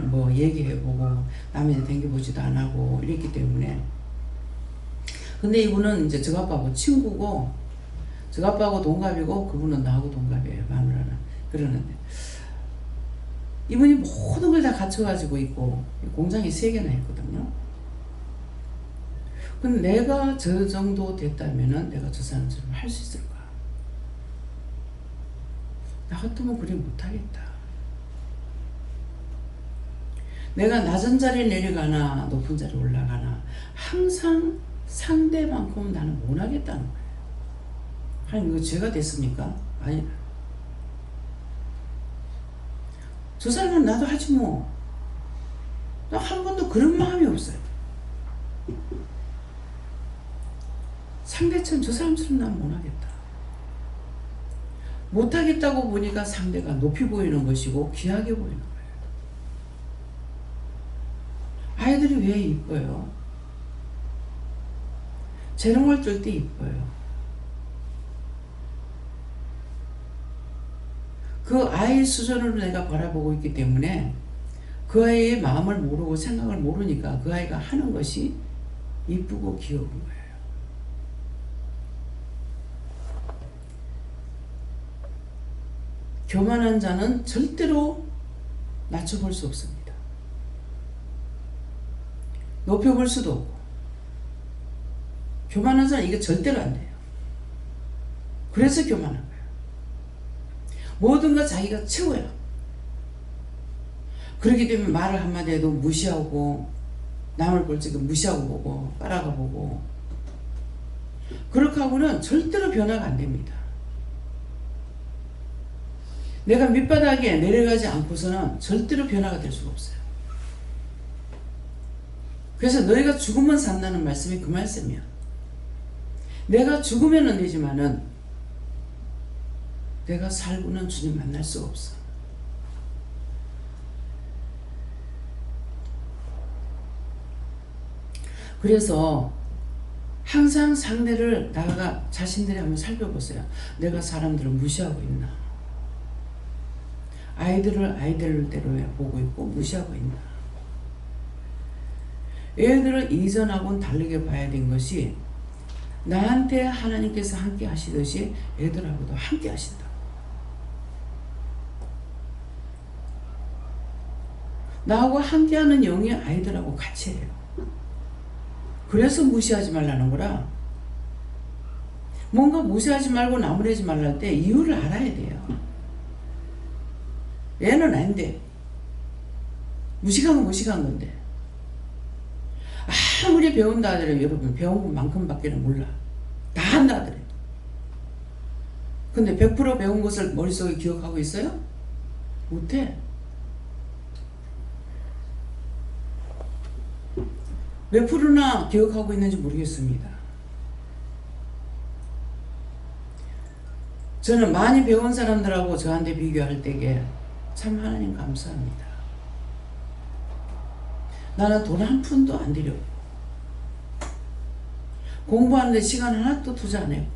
뭐 얘기해보고 남의 댕겨보지도 안 하고 이랬기 때문에. 근데 이분은 이제 저 아빠하고 친구고, 저 아빠하고 동갑이고, 그분은 나하고 동갑이에요. 마누라는. 그러는데 이분이 모든 걸 다 갖춰가지고 있고, 공장이 3개나 있거든요. 근데 내가 저 정도 됐다면은 내가 저 사람처럼 할 수 있을까? 나 같으면 그래 못하겠다. 내가 낮은 자리에 내려가나 높은 자리에 올라가나 항상 상대만큼은 나는 못하겠다는 거예요. 하나님, 이거 죄가 됐습니까? 아니, 저 사람은 나도 하지 뭐. 나 한 번도 그런 마음이 없어요. 상대처럼 저 사람처럼 난 못하겠다. 못하겠다고 보니까 상대가 높이 보이는 것이고 귀하게 보이는 거예요. 아이들이 왜 이뻐요? 재롱을 뜰 때 이뻐요. 그 아이 수준으로 내가 바라보고 있기 때문에 그 아이의 마음을 모르고 생각을 모르니까 그 아이가 하는 것이 이쁘고 귀여운 거예요. 교만한 자는 절대로 낮춰볼 수 없습니다. 높여볼 수도 없고. 교만한 자는 이게 절대로 안 돼요. 그래서 교만한 거예요. 모든 거 자기가 최고야. 그렇기 때문에 말을 한마디 해도 무시하고, 남을 볼 적에 무시하고 보고, 따라가 보고, 그렇게 하고는 절대로 변화가 안 됩니다. 내가 밑바닥에 내려가지 않고서는 절대로 변화가 될 수가 없어요. 그래서 너희가 죽으면 산다는 말씀이 그 말씀이야. 내가 죽으면은 되지만은 내가 살고는 주님 만날 수가 없어. 그래서 항상 상대를 나가 자신들이 한번 살펴보세요. 내가 사람들을 무시하고 있나? 아이들을 아이들대로 보고 있고 무시하고 있나? 애들을 이전하고는 다르게 봐야 된 것이 나한테 하나님께서 함께 하시듯이 애들하고도 함께 하신다. 나하고 함께하는 영이 아이들하고 같이 해요. 그래서 무시하지 말라는 거라. 뭔가 무시하지 말고 나무라지 말랄 때 이유를 알아야 돼요. 얘는 아닌데 무식한 건 무식한 건데 아무리 배운다 하더라도 여러분 배운 것만큼밖에 몰라. 다 한다 하더라도. 근데 100% 배운 것을 머릿속에 기억하고 있어요? 못해. 몇 프로나 기억하고 있는지 모르겠습니다. 저는 많이 배운 사람들하고 저한테 비교할 때에 참 하나님 감사합니다. 나는 돈 한 푼도 안 들여. 공부하는데 시간 하나도 투자 안 했고.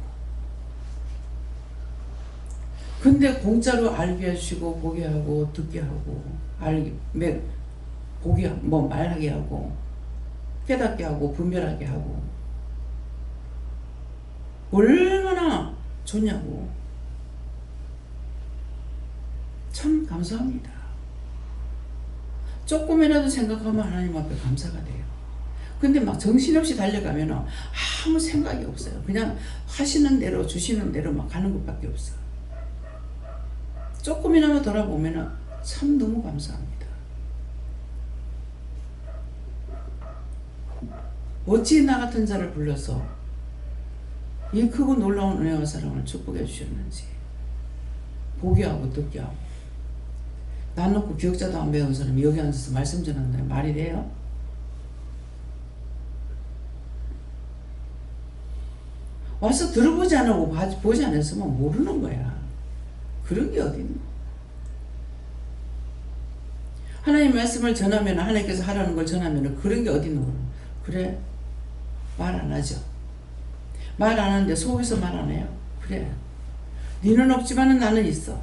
근데 공짜로 알게 해주시고 보게 하고 듣게 하고 보게 뭐 말하게 하고 깨닫게 하고 분별하게 하고 얼마나 좋냐고. 참 감사합니다. 조금이라도 생각하면 하나님 앞에 감사가 돼요. 근데 막 정신없이 달려가면 아무 생각이 없어요. 그냥 하시는 대로 주시는 대로 막 가는 것밖에 없어. 조금이나마 돌아보면 참 너무 감사합니다. 어찌 나 같은 자를 불러서 이 크고 놀라운 은혜와 사랑을 축복해 주셨는지 보게 하고 듣게 하고. 난 놓고 기억자도 안 배운 사람이 여기 앉아서 말씀 전한다는 말이 돼요? 와서 들어보지 않고 보지 않았으면 모르는 거야. 그런 게 어디 있나? 하나님 말씀을 전하면 하나님께서 하라는 걸 전하면 그런 게 어디 있는 거야? 그래? 말 안 하죠. 말 안 하는데 속에서 말 안 해요. 그래. 니는 없지만은 나는 있어.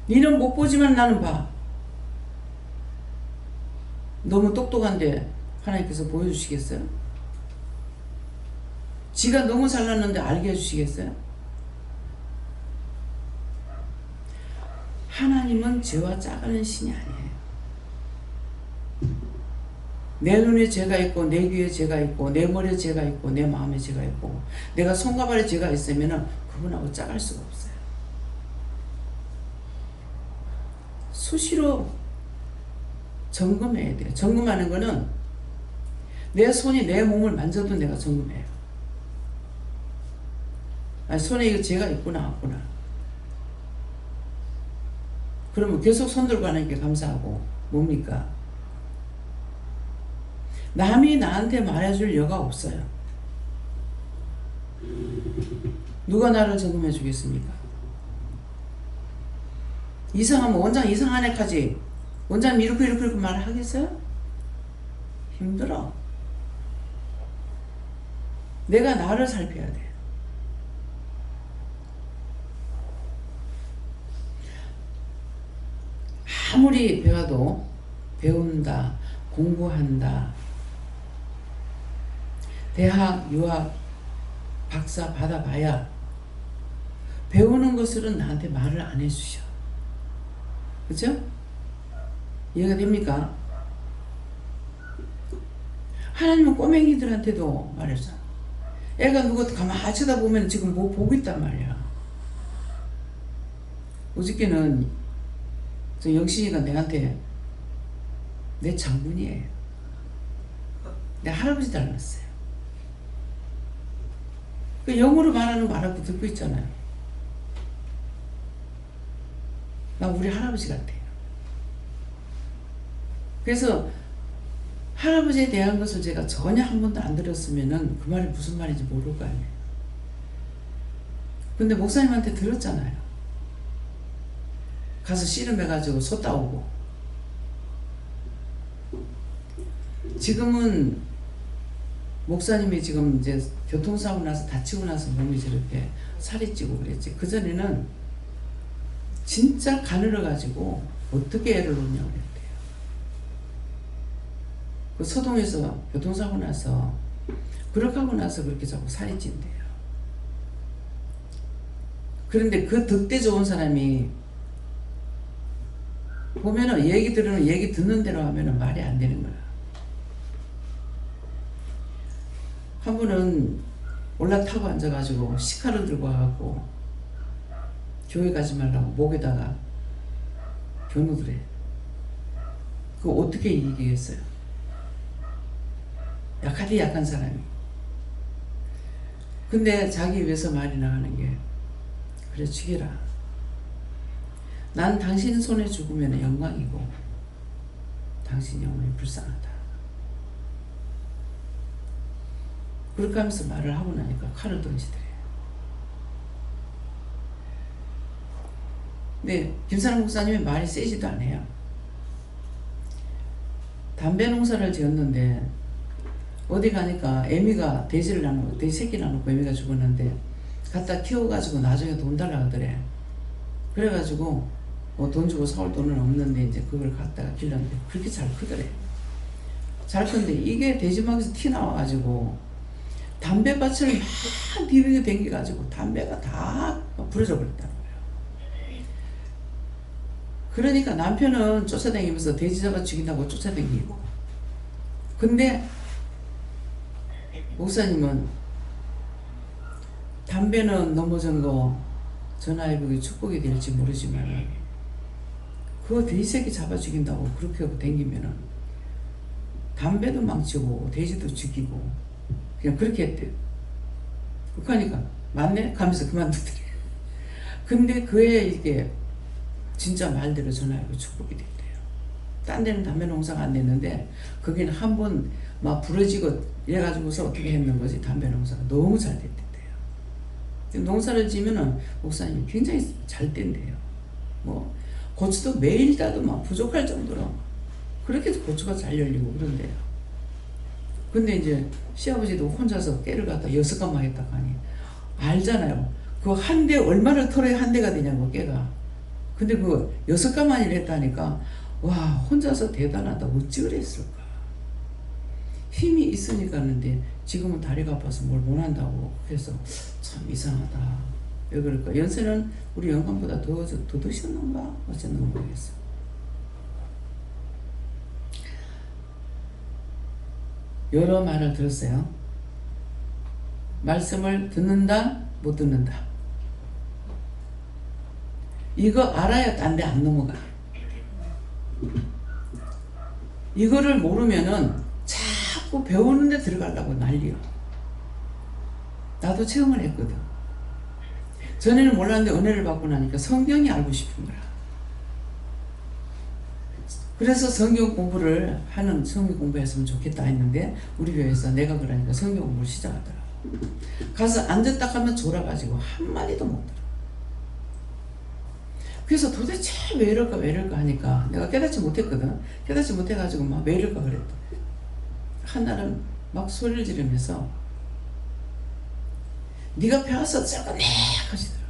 니는 못 보지만 나는 봐. 너무 똑똑한데 하나님께서 보여주시겠어요? 지가 너무 잘났는데 알게 해주시겠어요? 하나님은 죄와 짜가는 신이 아니에요. 내 눈에 죄가 있고 내 귀에 죄가 있고 내 머리에 죄가 있고 내 마음에 죄가 있고 내가 손과 발에 죄가 있으면 그분하고 짜갈 수가 없어요. 수시로 점검해야 돼요. 점검하는 거는 내 손이 내 몸을 만져도 내가 점검해요. 아, 손에 이거 죄가 있구나 없구나. 그러면 계속 손 들고 하나님께 감사하고 뭡니까? 남이 나한테 말해줄 여가 없어요. 누가 나를 점검해 주겠습니까? 이상하면 원장 이상한 애까지 원장 이렇게 말을 하겠어요? 힘들어. 내가 나를 살펴야 돼. 아무리 배워도 배운다, 공부한다, 대학, 유학, 박사 받아봐야 배우는 것으로는 나한테 말을 안 해주셔. 그죠? 이해가 됩니까? 하나님은 꼬맹이들한테도 말했잖아. 애가 누구 가만히 쳐다보면 지금 뭐 보고 있단 말이야. 어저께는 저 영신이가 내한테 내 장군이에요. 내 할아버지 닮았어요. 그 영어로 말하는 거 알아듣고 듣고 있잖아요. 나 우리 할아버지 같아요. 그래서 할아버지에 대한 것을 제가 전혀 한 번도 안 들었으면은 그 말이 무슨 말인지 모를 거 아니에요. 근데 목사님한테 들었잖아요. 가서 씨름해가지고 소 따오고. 지금은 목사님이 지금 이제 교통사고 나서 다치고 나서 몸이 저렇게 살이 찌고 그랬지. 그전에는 진짜 가늘어가지고 어떻게 애를 놓냐고 그랬대요. 그 서동에서 교통사고 나서 그렇게 하고 나서 그렇게 자꾸 살이 찐대요. 그런데 그 덕대 좋은 사람이 보면은 얘기 들으면 얘기 듣는 대로 하면은 말이 안 되는 거야. 한 분은 올라타고 앉아가지고 시카를 들고 와갖고 교회 가지 말라고 목에다가 겨누더래. 그거 어떻게 얘기했어요? 약하디 약한 사람이. 근데 자기 입에서 말이 나가는 게 그래 죽여라. 난 당신 손에 죽으면 영광이고 당신 영혼이 불쌍하다. 그렇게 하면서 말을 하고 나니까 칼을 던지더래. 근데 김사랑 목사님이 말이 세지도 않아요. 담배 농사를 지었는데 어디 가니까 애미가 돼지를 낳고 돼지 새끼를 낳고 애미가 죽었는데 갖다 키워가지고 나중에 돈 달라 하더래. 그래가지고 뭐 돈 주고 사올 돈은 없는데 이제 그걸 갖다가 길렀는데 그렇게 잘 크더래. 잘 큰데 이게 돼지막에서 티 나와가지고 담배밭을 막 비비게 댕겨가지고 담배가 다 부러져 버렸다는 거예요. 그러니까 남편은 쫓아다니면서 돼지 잡아 죽인다고 쫓아다니고, 근데 목사님은 담배는 넘어진 거 전화위복이 축복이 될지 모르지만 그거 돼지 새끼 잡아 죽인다고 그렇게 하고 댕기면은 담배도 망치고 돼지도 죽이고 그냥 그렇게 했대요. 그러니까 맞네? 가면서 그만두더래. 근데 그애 이게 진짜 말대로 전화위복 축복이 됐대요. 딴 데는 담배 농사가 안 됐는데 거기는 한 번 막 부러지고 이래가지고서 어떻게 했는 거지. 담배 농사가 너무 잘 됐대요. 농사를 지면은 목사님이 굉장히 잘 뗀대요. 뭐 고추도 매일 따도 막 부족할 정도로 그렇게 고추가 잘 열리고 그런데요. 근데 이제 시아버지도 혼자서 깨를 갖다 6가마 했다고 하니 알잖아요. 그 한 대 얼마를 털어야 한 대가 되냐고 깨가. 근데 그 6가마를 했다니까 와 혼자서 대단하다. 어찌 그랬을까. 힘이 있으니까 하는데 지금은 다리가 아파서 뭘 못한다고. 그래서 참 이상하다. 왜 그럴까. 연세는 우리 영감보다 더 드셨는가 어쨌는가 모르겠어. 여러 말을 들었어요. 말씀을 듣는다 못 듣는다. 이거 알아야 딴 데 안 넘어가. 이거를 모르면은 자꾸 배우는 데 들어가려고 난리요. 나도 체험을 했거든. 전에는 몰랐는데 은혜를 받고 나니까 성경이 알고 싶은 거야. 그래서 성경 공부를 하는, 성경 공부했으면 좋겠다 했는데 우리 교회에서 내가 그러니까 성경 공부를 시작하더라고. 가서 앉았다 하면 졸아가지고 한마디도 못 들어. 그래서 도대체 왜 이럴까 왜 이럴까 하니까 내가 깨닫지 못했거든. 깨닫지 못해가지고 막 왜 이럴까 그랬더니 한날은 막 소리를 지르면서 네가 배워서 저거 네 하시더라.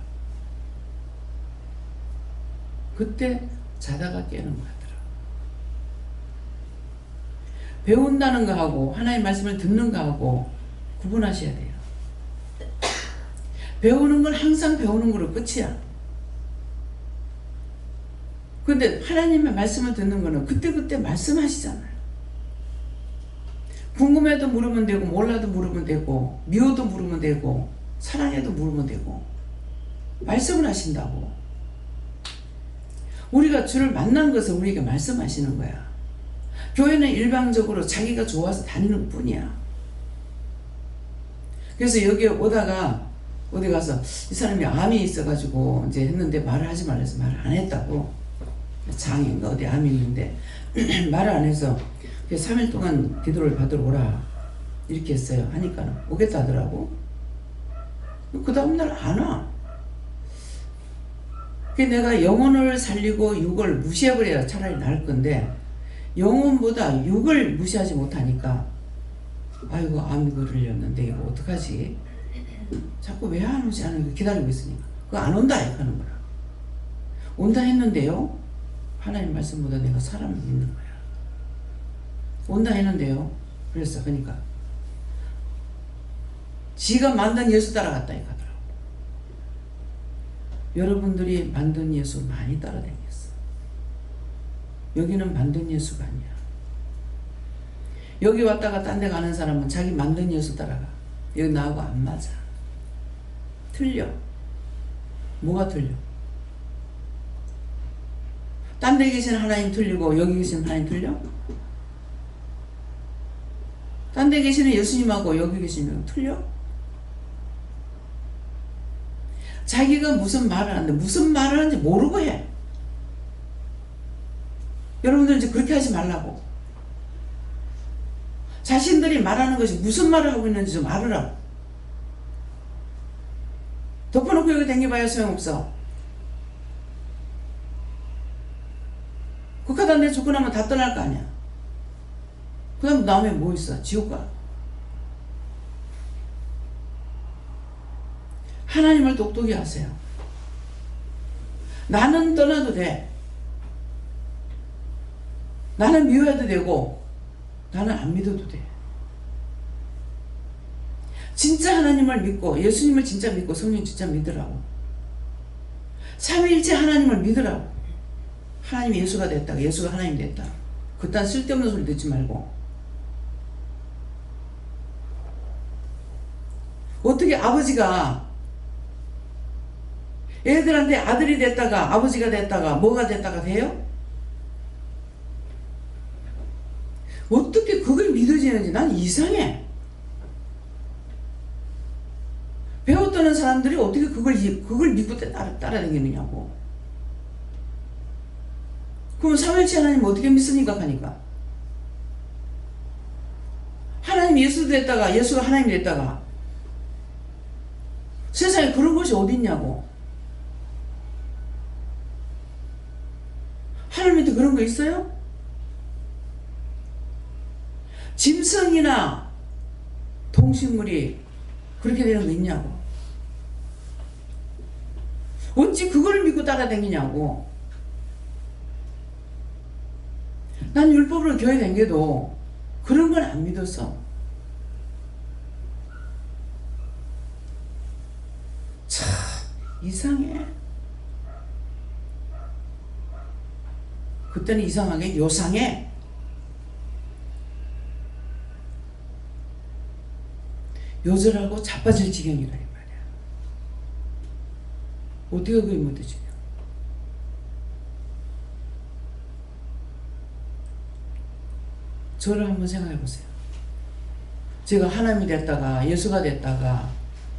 그때 자다가 깨는 거 같더라. 배운다는 거하고 하나님의 말씀을 듣는 거하고 구분하셔야 돼요. 배우는 건 항상 배우는 거로 끝이야. 근데 하나님의 말씀을 듣는 거는 그때그때 말씀하시잖아요. 궁금해도 물으면 되고 몰라도 물으면 되고 미워도 물으면 되고 사랑해도 물으면 되고 말씀을 하신다고. 우리가 주를 만난 것은 우리에게 말씀하시는 거야. 교회는 일방적으로 자기가 좋아서 다니는 뿐이야. 그래서 여기 오다가 어디 가서 이 사람이 암이 있어가지고 이제 했는데 말을 하지 말래서 말을 안 했다고. 장인가 어디 암이 있는데 말을 안 해서 3일 동안 기도를 받으러 오라 이렇게 했어요. 하니까 오겠다 하더라고. 그 다음날 안 와. 내가 영혼을 살리고 육을 무시해버려야 차라리 나을 건데 영혼보다 육을 무시하지 못하니까 아이고 암 걸렸는데 이거 어떡하지? 자꾸 왜 안 오지 않은 기다리고 있으니까 그거 안 온다 이렇게 하는 거라. 온다 했는데요. 하나님 말씀보다 내가 사람을 믿는 거야. 온다 했는데요. 그랬어. 그러니까 지가 만든 예수 따라갔다 이거 하더라고. 여러분들이 만든 예수 많이 따라다녔어. 여기는 만든 예수가 아니야. 여기 왔다가 딴 데 가는 사람은 자기 만든 예수 따라가. 여기 나하고 안 맞아. 틀려. 뭐가 틀려? 딴 데 계신 하나님 틀리고 여기 계신 하나님 틀려? 딴 데 계시는 예수님하고 여기 계시면 틀려? 자기가 무슨 말을 하는데 무슨 말을 하는지 모르고 해. 여러분들 이제 그렇게 하지 말라고. 자신들이 말하는 것이 무슨 말을 하고 있는지 좀 알으라고. 덮어놓고 여기 댕겨봐야 소용없어. 그하다 내 죽고 나면 다 떠날 거 아니야. 그 다음 다음에 뭐 있어? 지옥 가. 하나님을 똑똑히 하세요. 나는 떠나도 돼. 나는 미워해도 되고 나는 안 믿어도 돼. 진짜 하나님을 믿고 예수님을 진짜 믿고 성령 진짜 믿으라고. 삼위일체 하나님을 믿으라고. 하나님이 예수가 됐다가 예수가 하나님 됐다. 그딴 쓸데없는 소리 듣지 말고. 어떻게 아버지가 애들한테 아들이 됐다가 아버지가 됐다가 뭐가 됐다가 돼요? 어떻게 그걸 믿어지는지 난 이상해. 배웠다는 사람들이 어떻게 그걸 믿고 따라다니느냐고. 그럼 삼위일체 하나님 어떻게 믿습니까? 하니까 하나님 예수도 됐다가 예수가 하나님 됐다가 세상에 그런 것이 어디 있냐고. 하늘 밑에 그런 거 있어요? 짐승이나 동식물이 그렇게 되는 거 있냐고. 어찌 그걸 믿고 따라다니냐고. 난 율법으로 교회 다녀도 그런 건 안 믿었어. 참 이상해. 그때는 이상하게 요상해. 요절하고 자빠질 지경이라 이 말이야. 어떻게 그게 못되지? 저를 한번 생각해 보세요. 제가 하나님이 됐다가 예수가 됐다가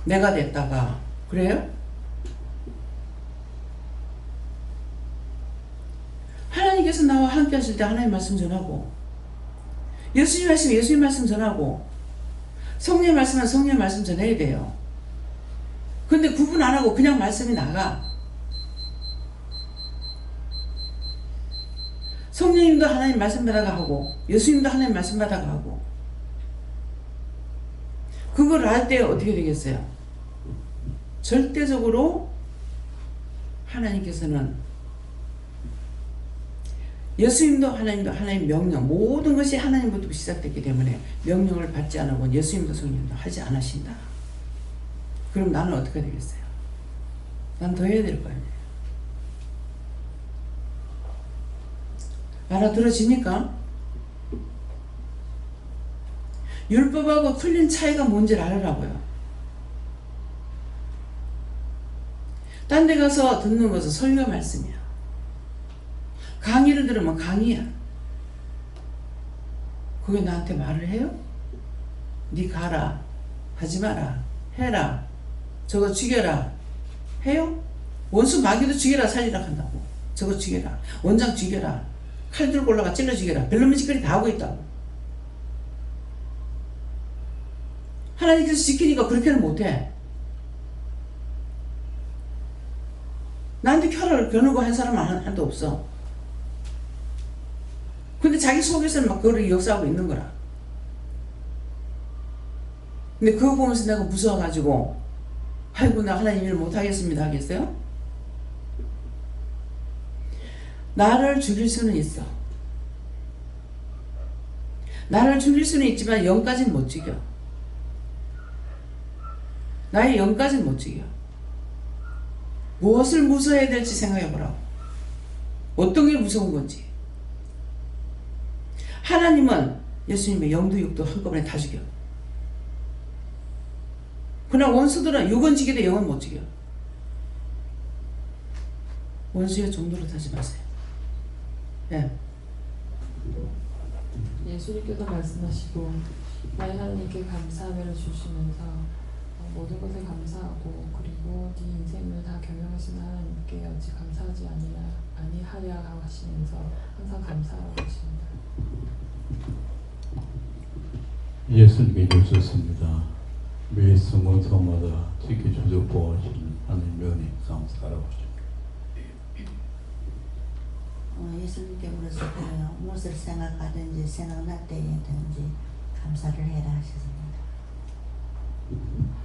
내가 됐다가 그래요? 하나님께서 나와 함께 하실 때 하나님 말씀 전하고 예수님 말씀 예수님 말씀 전하고 성령 말씀은 성령 말씀 전해야 돼요. 근데 구분 안 하고 그냥 말씀이 나가. 성령님도 하나님 말씀 받아가 하고 예수님도 하나님 말씀 받아가 하고 그걸 할 때 어떻게 되겠어요? 절대적으로 하나님께서는 예수님도 하나님도 하나님 명령 모든 것이 하나님부터 시작됐기 때문에 명령을 받지 않고 예수님도 성령도 하지 않으신다. 그럼 나는 어떻게 되겠어요? 난 더 해야 될 거 아니에요. 알아들어지니까? 율법하고 틀린 차이가 뭔지를 알으라고요. 딴 데 가서 듣는 것은 설교 말씀이야. 강의를 들으면 강의야. 그게 나한테 말을 해요? 네 가라. 하지 마라. 해라. 저거 죽여라. 해요? 원수 마귀도 죽여라 살리라 한다고. 저거 죽여라. 원장 죽여라. 칼 들고 올라가 찔러 죽여라. 별놈의 짓거리 다 하고 있다고. 하나님께서 지키니까 그렇게는 못해. 나한테 혈을 겨누고 한 사람은 한도 없어. 근데 자기 속에서는 막 그거를 역사하고 있는 거라. 근데 그거 보면서 내가 무서워가지고 아이고 나 하나님 일 못하겠습니다 하겠어요? 나를 죽일 수는 있어. 나를 죽일 수는 있지만 영까지는 못 죽여. 나의 영까지는 못 죽여. 무엇을 무서워해야 될지 생각해보라고. 어떤 게 무서운 건지. 하나님은 예수님의 영도 육도 한꺼번에 다 죽여. 그러나 원수들은 육은 죽여도 영은 못 죽여. 원수의 종노릇 하지 마세요. 예. 예수님께서 말씀하시고 나의 하나님께 감사함을 주시면서 모든 것에 감사하고 그리고 네 인생을 다 경영하시는 하나님께 어찌 감사하지 아니하랴 하시면서 항상 감사하라고 하십니다. 예수님께 주셨습니다. 매 성공서마다 지켜주셔서 보호하시는 하나님 은혜 감사하라고 하십니다. 예수님께 물었을까요? 무엇을 생각하든지 생각날 때든지 감사를 해라 하셨습니다.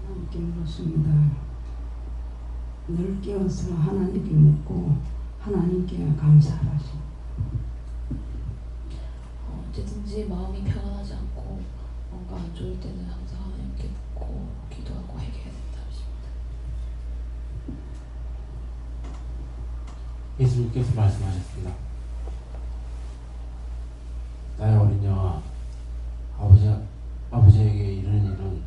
하나님께 물었습니다. 늘 깨어서 하나님께 묻고 하나님께 감사하십니다. 언제든지 마음이 평안하지 않고 뭔가 안 좋을 때는 항상 하나님께 묻고 기도하고 회개해야 된다 하십니다. 예수님께서 말씀하셨습니다. 나의 어린 영아, 아버지에게 이르는 일은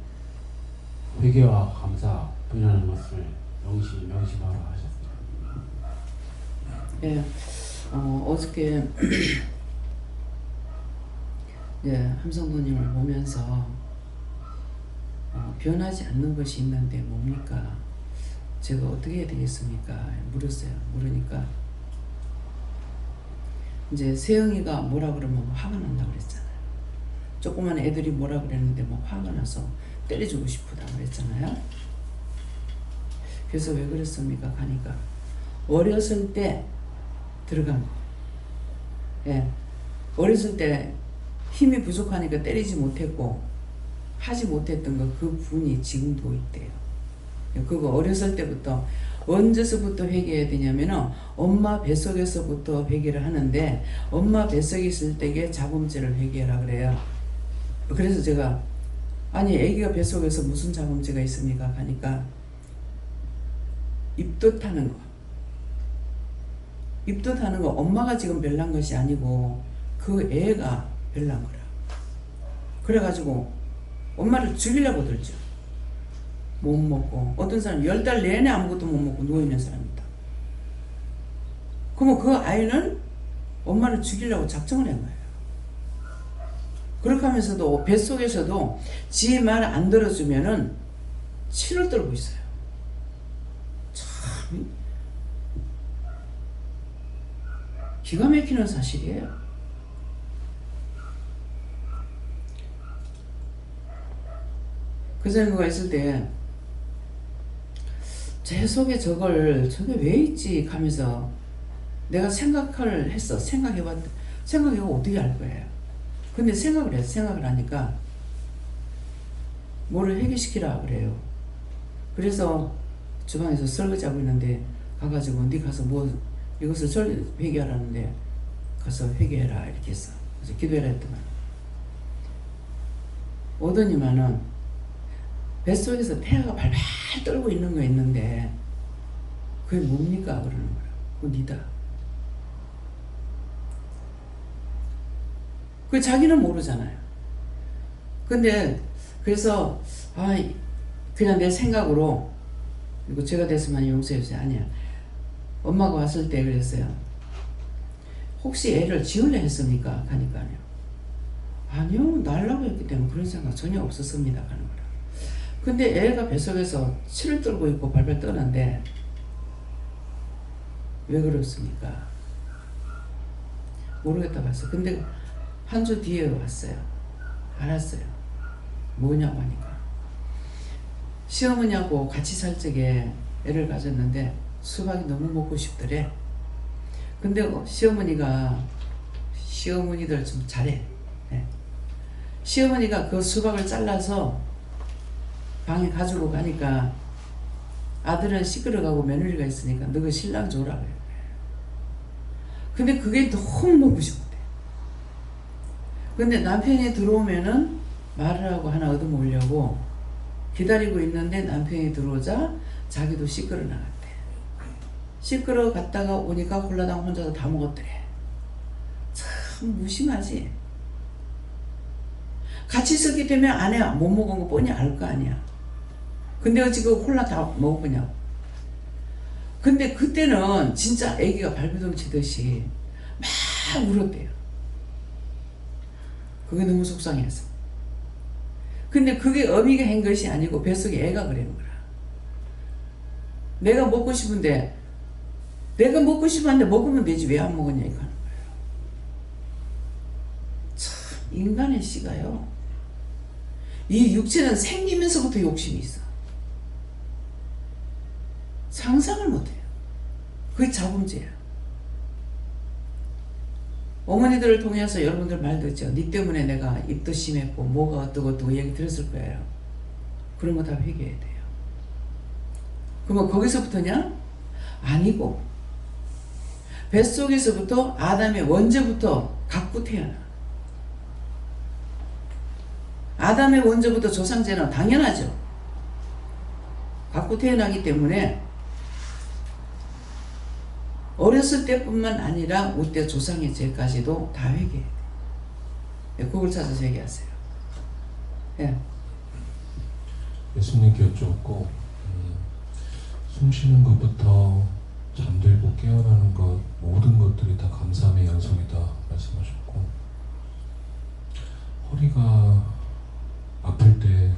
회개와 감사, 분하는 것을 명심하라 하셨습니다. 예, 어저께 예, 함성도님을 보면서 변하지 않는 것이 있는데 뭡니까? 제가 어떻게 해야 되겠습니까? 물었어요. 물으니까 이제 세영이가 뭐라 그러면 화가 난다고 그랬잖아요. 조그만 애들이 뭐라 그랬는데 뭐 화가 나서 때려주고 싶다고 그랬잖아요. 그래서 왜 그랬습니까? 가니까 어렸을 때 들어간 거. 예, 어렸을 때 힘이 부족하니까 때리지 못했고 하지 못했던 거 그 분이 지금도 있대요. 그거 어렸을 때부터 언제서부터 회개해야 되냐면은 엄마 뱃속에서부터 회개를 하는데 엄마 뱃속에 있을 때에 자범죄를 회개하라 그래요. 그래서 제가 아니 애기가 뱃속에서 무슨 자범죄가 있습니까? 하니까 입덧하는 거. 입덧하는 거 엄마가 지금 별난 것이 아니고 그 애가 별난 거라. 그래가지고 엄마를 죽이려고 들죠. 못 먹고 어떤 사람 10달 내내 아무것도 못 먹고 누워있는 사람이다. 그러면 그 아이는 엄마를 죽이려고 작정을 한 거예요. 그렇게 하면서도 뱃속에서도 지 말 안 들어주면은 치를 떨고 있어요. 참 기가 막히는 사실이에요. 그 생각가 있을 때 제 속에 저게 왜 있지 하면서 내가 생각을 했어. 생각해보고 어떻게 알 거예요. 근데 생각을 했어. 생각을 하니까 뭐를 해결시키라 그래요. 그래서 주방에서 설거지하고 있는데 가가지고 네 가서 뭐 이것을 회개하라는데 가서 회개해라 이렇게 했어. 그래서 기도해라 했더만 오더니만은 뱃속에서 태아가 발발 떨고 있는 거 있는데 그게 뭡니까? 그러는 거야. 그거 니다. 그 자기는 모르잖아요. 근데 그래서 그냥 내 생각으로 이거 제가 됐으면 용서해주세요. 아니야. 엄마가 왔을 때 그랬어요. 혹시 애를 지으려 했습니까? 하니까요. 아니요. 날라고 했기 때문에 그런 생각 전혀 없었습니다. 하는 거라. 근데 애가 뱃속에서 치를 떨고 있고 발발 떠는데 왜 그렇습니까? 모르겠다 봤어요. 근데 한 주 뒤에 왔어요. 알았어요. 뭐냐고 하니까 시어머니하고 같이 살 적에 애를 가졌는데 수박이 너무 먹고 싶더래. 근데 시어머니들 좀 잘해. 네. 시어머니가 그 수박을 잘라서 방에 가지고 가니까 아들은 시끄러가고 며느리가 있으니까 너 그 신랑 줘라 그래. 근데 그게 너무 먹고 싶대. 근데 남편이 들어오면은 말을 하고 하나 얻어먹으려고 기다리고 있는데 남편이 들어오자 자기도 시끄러 나갔대. 시끄러 갔다가 오니까 홀라당 혼자서 다 먹었더래. 참 무심하지. 같이 있었기 때문에 아내 못 먹은 거 뻔히 알 거 아니야. 근데 어찌 그 홀라 다 먹었냐고. 근데 그때는 진짜 애기가 발버둥 치듯이 막 울었대요. 그게 너무 속상해서. 근데 그게 어미가 한 것이 아니고 뱃속에 애가 그러는 거라. 내가 먹고 싶은데 내가 먹고 싶었는데 먹으면 되지 왜 안 먹었냐 이거 하는 거예요. 참 인간의 씨가요. 이 육체는 생기면서부터 욕심이 있어. 상상을 못해요. 그게 자범죄야. 어머니들을 통해서 여러분들 말 듣죠. 니 때문에 내가 입도 심했고 뭐가 어떠고 얘기 들었을 거예요. 그런 거 다 회개해야 돼요. 그러면 거기서부터냐? 아니고 뱃속에서부터 아담의 원죄부터 갖고 태어나. 아담의 원죄부터 조상죄는 당연하죠. 갖고 태어나기 때문에 어렸을 때뿐만 아니라 우때 조상의 죄까지도 다 회개해야 돼요. 그걸 찾아서 회개하세요. 예. 예수님께 여쭙고 숨 쉬는 것부터 잠들고 깨어나는 것 모든 것들이 다 감사함의 연속이다 말씀하셨고 허리가 아플 때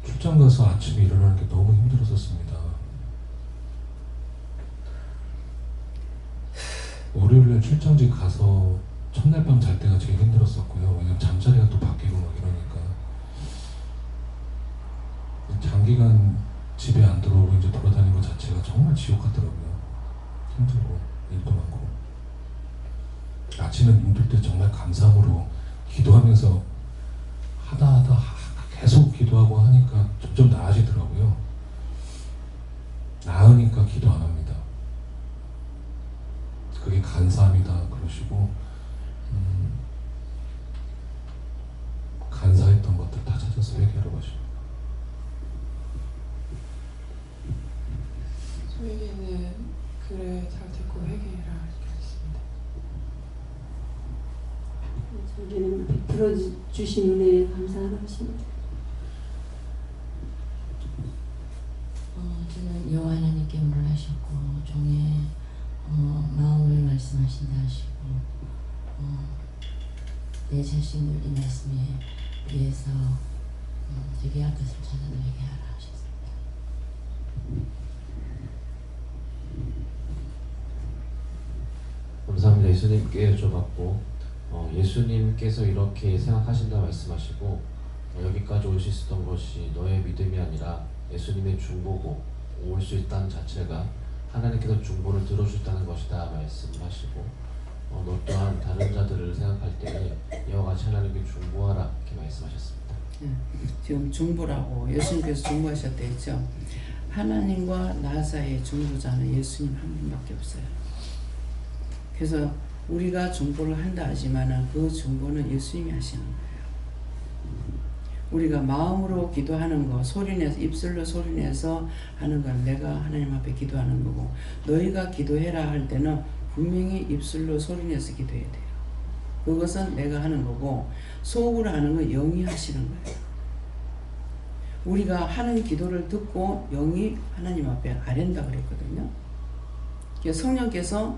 출장 가서 아침에 일어나는 게 너무 힘들었었습니다. 월요일날 출장지 가서 첫날 밤 잘 때가 제일 힘들었었고요. 왜냐면 잠자리가 또 바뀌고 막 이러니까 장기간 집에 안 들어오고 이제 돌아다니는 것 자체가 정말 지옥 같더라고요. 힘들고 일도 많고 아침에 힘들 때 정말 감사함으로 기도하면서 하다 계속 기도하고 하니까 점점 나아지더라고요. 나으니까 기도 안 합니다. 그게 간사함이다 그러시고 간사했던 것들 다 찾아서 회개하러 가시고 소윤이는 그래 잘 듣고 회개해라 이렇게 했습니다. 저희는 베풀어 주신 은혜에 감사합니다. 저는 여호와 하나님께 물으셨고 종의 마음을 말씀하신다 하시고 내 자신을 이 말씀에 위해서 회개할 것을 찾아서 회개하라 하셨습니다. 감사합니다. 예수님께 여쭤봤고 예수님께서 이렇게 생각하신다 말씀하시고 여기까지 올 수 있었던 것이 너의 믿음이 아니라 예수님의 중보고 올 수 있다는 자체가 하나님께서 중보를 들어주셨다는 것이다 말씀하시고 너 또한 다른 자들을 생각할 때에 이와 같이 하나님께 중보하라 이렇게 말씀하셨습니다. 지금 중보라고 예수님께서 중보하셨다 했죠. 하나님과 나 사이의 중보자는 예수님 한 분밖에 없어요. 그래서 우리가 중보를 한다 하지만 그 중보는 예수님이 하시는 거예요. 우리가 마음으로 기도하는 거, 소리내서 입술로 소리내서 하는 건 내가 하나님 앞에 기도하는 거고, 너희가 기도해라 할 때는 분명히 입술로 소리내서 기도해야 돼요. 그것은 내가 하는 거고, 속으로 하는 건 영이 하시는 거예요. 우리가 하는 기도를 듣고 영이 하나님 앞에 아랜다 그랬거든요. 성령께서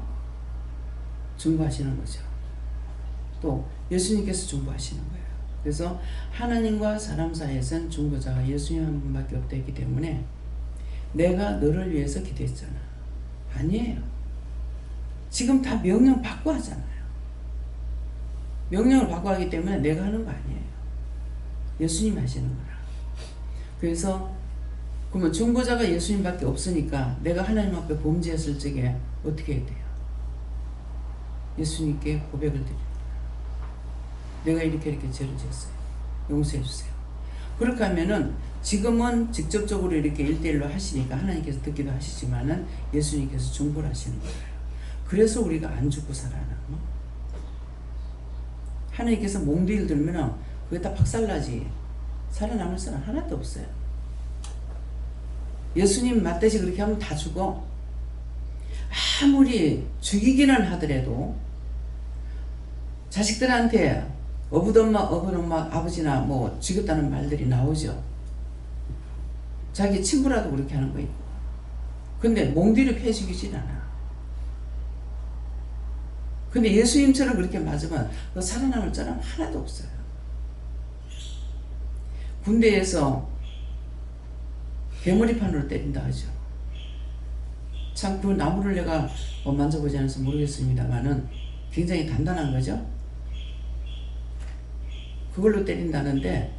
중보하시는 거죠. 또 예수님께서 중보하시는 거예요. 그래서 하나님과 사람 사이에서는 중보자가 예수님 한 분밖에 없기 때문에 내가 너를 위해서 기도했잖아. 아니에요. 지금 다 명령 받고 하잖아요. 명령을 받고 하기 때문에 내가 하는 거 아니에요. 예수님이 하시는 거라. 그래서 그러면 중보자가 예수님밖에 없으니까 내가 하나님 앞에 범죄했을 적에 어떻게 해야 돼요? 예수님께 고백을 드립니다. 내가 이렇게 죄를 지었어요. 용서해 주세요. 그렇게 하면은 지금은 직접적으로 이렇게 1대1로 하시니까 하나님께서 듣기도 하시지만은 예수님께서 중보를 하시는 거예요. 그래서 우리가 안 죽고 살아나는 거. 하나님께서 몽둥이를 들면은 그게 다 박살나지. 살아남을 사람 하나도 없어요. 예수님 맞듯이 그렇게 하면 다 죽어. 아무리 죽이기는 하더라도 자식들한테 어부엄마 아버지나 뭐 죽였다는 말들이 나오죠. 자기 친구라도 그렇게 하는 거 있고. 근데 몽디를 패 죽이진 않아. 근데 예수님처럼 그렇게 맞으면 너 살아남을 사람 하나도 없어요. 군대에서 개머리판으로 때린다 하죠. 참 그 나무를 내가 만져보지 않아서 모르겠습니다만은 굉장히 단단한 거죠. 그걸로 때린다는데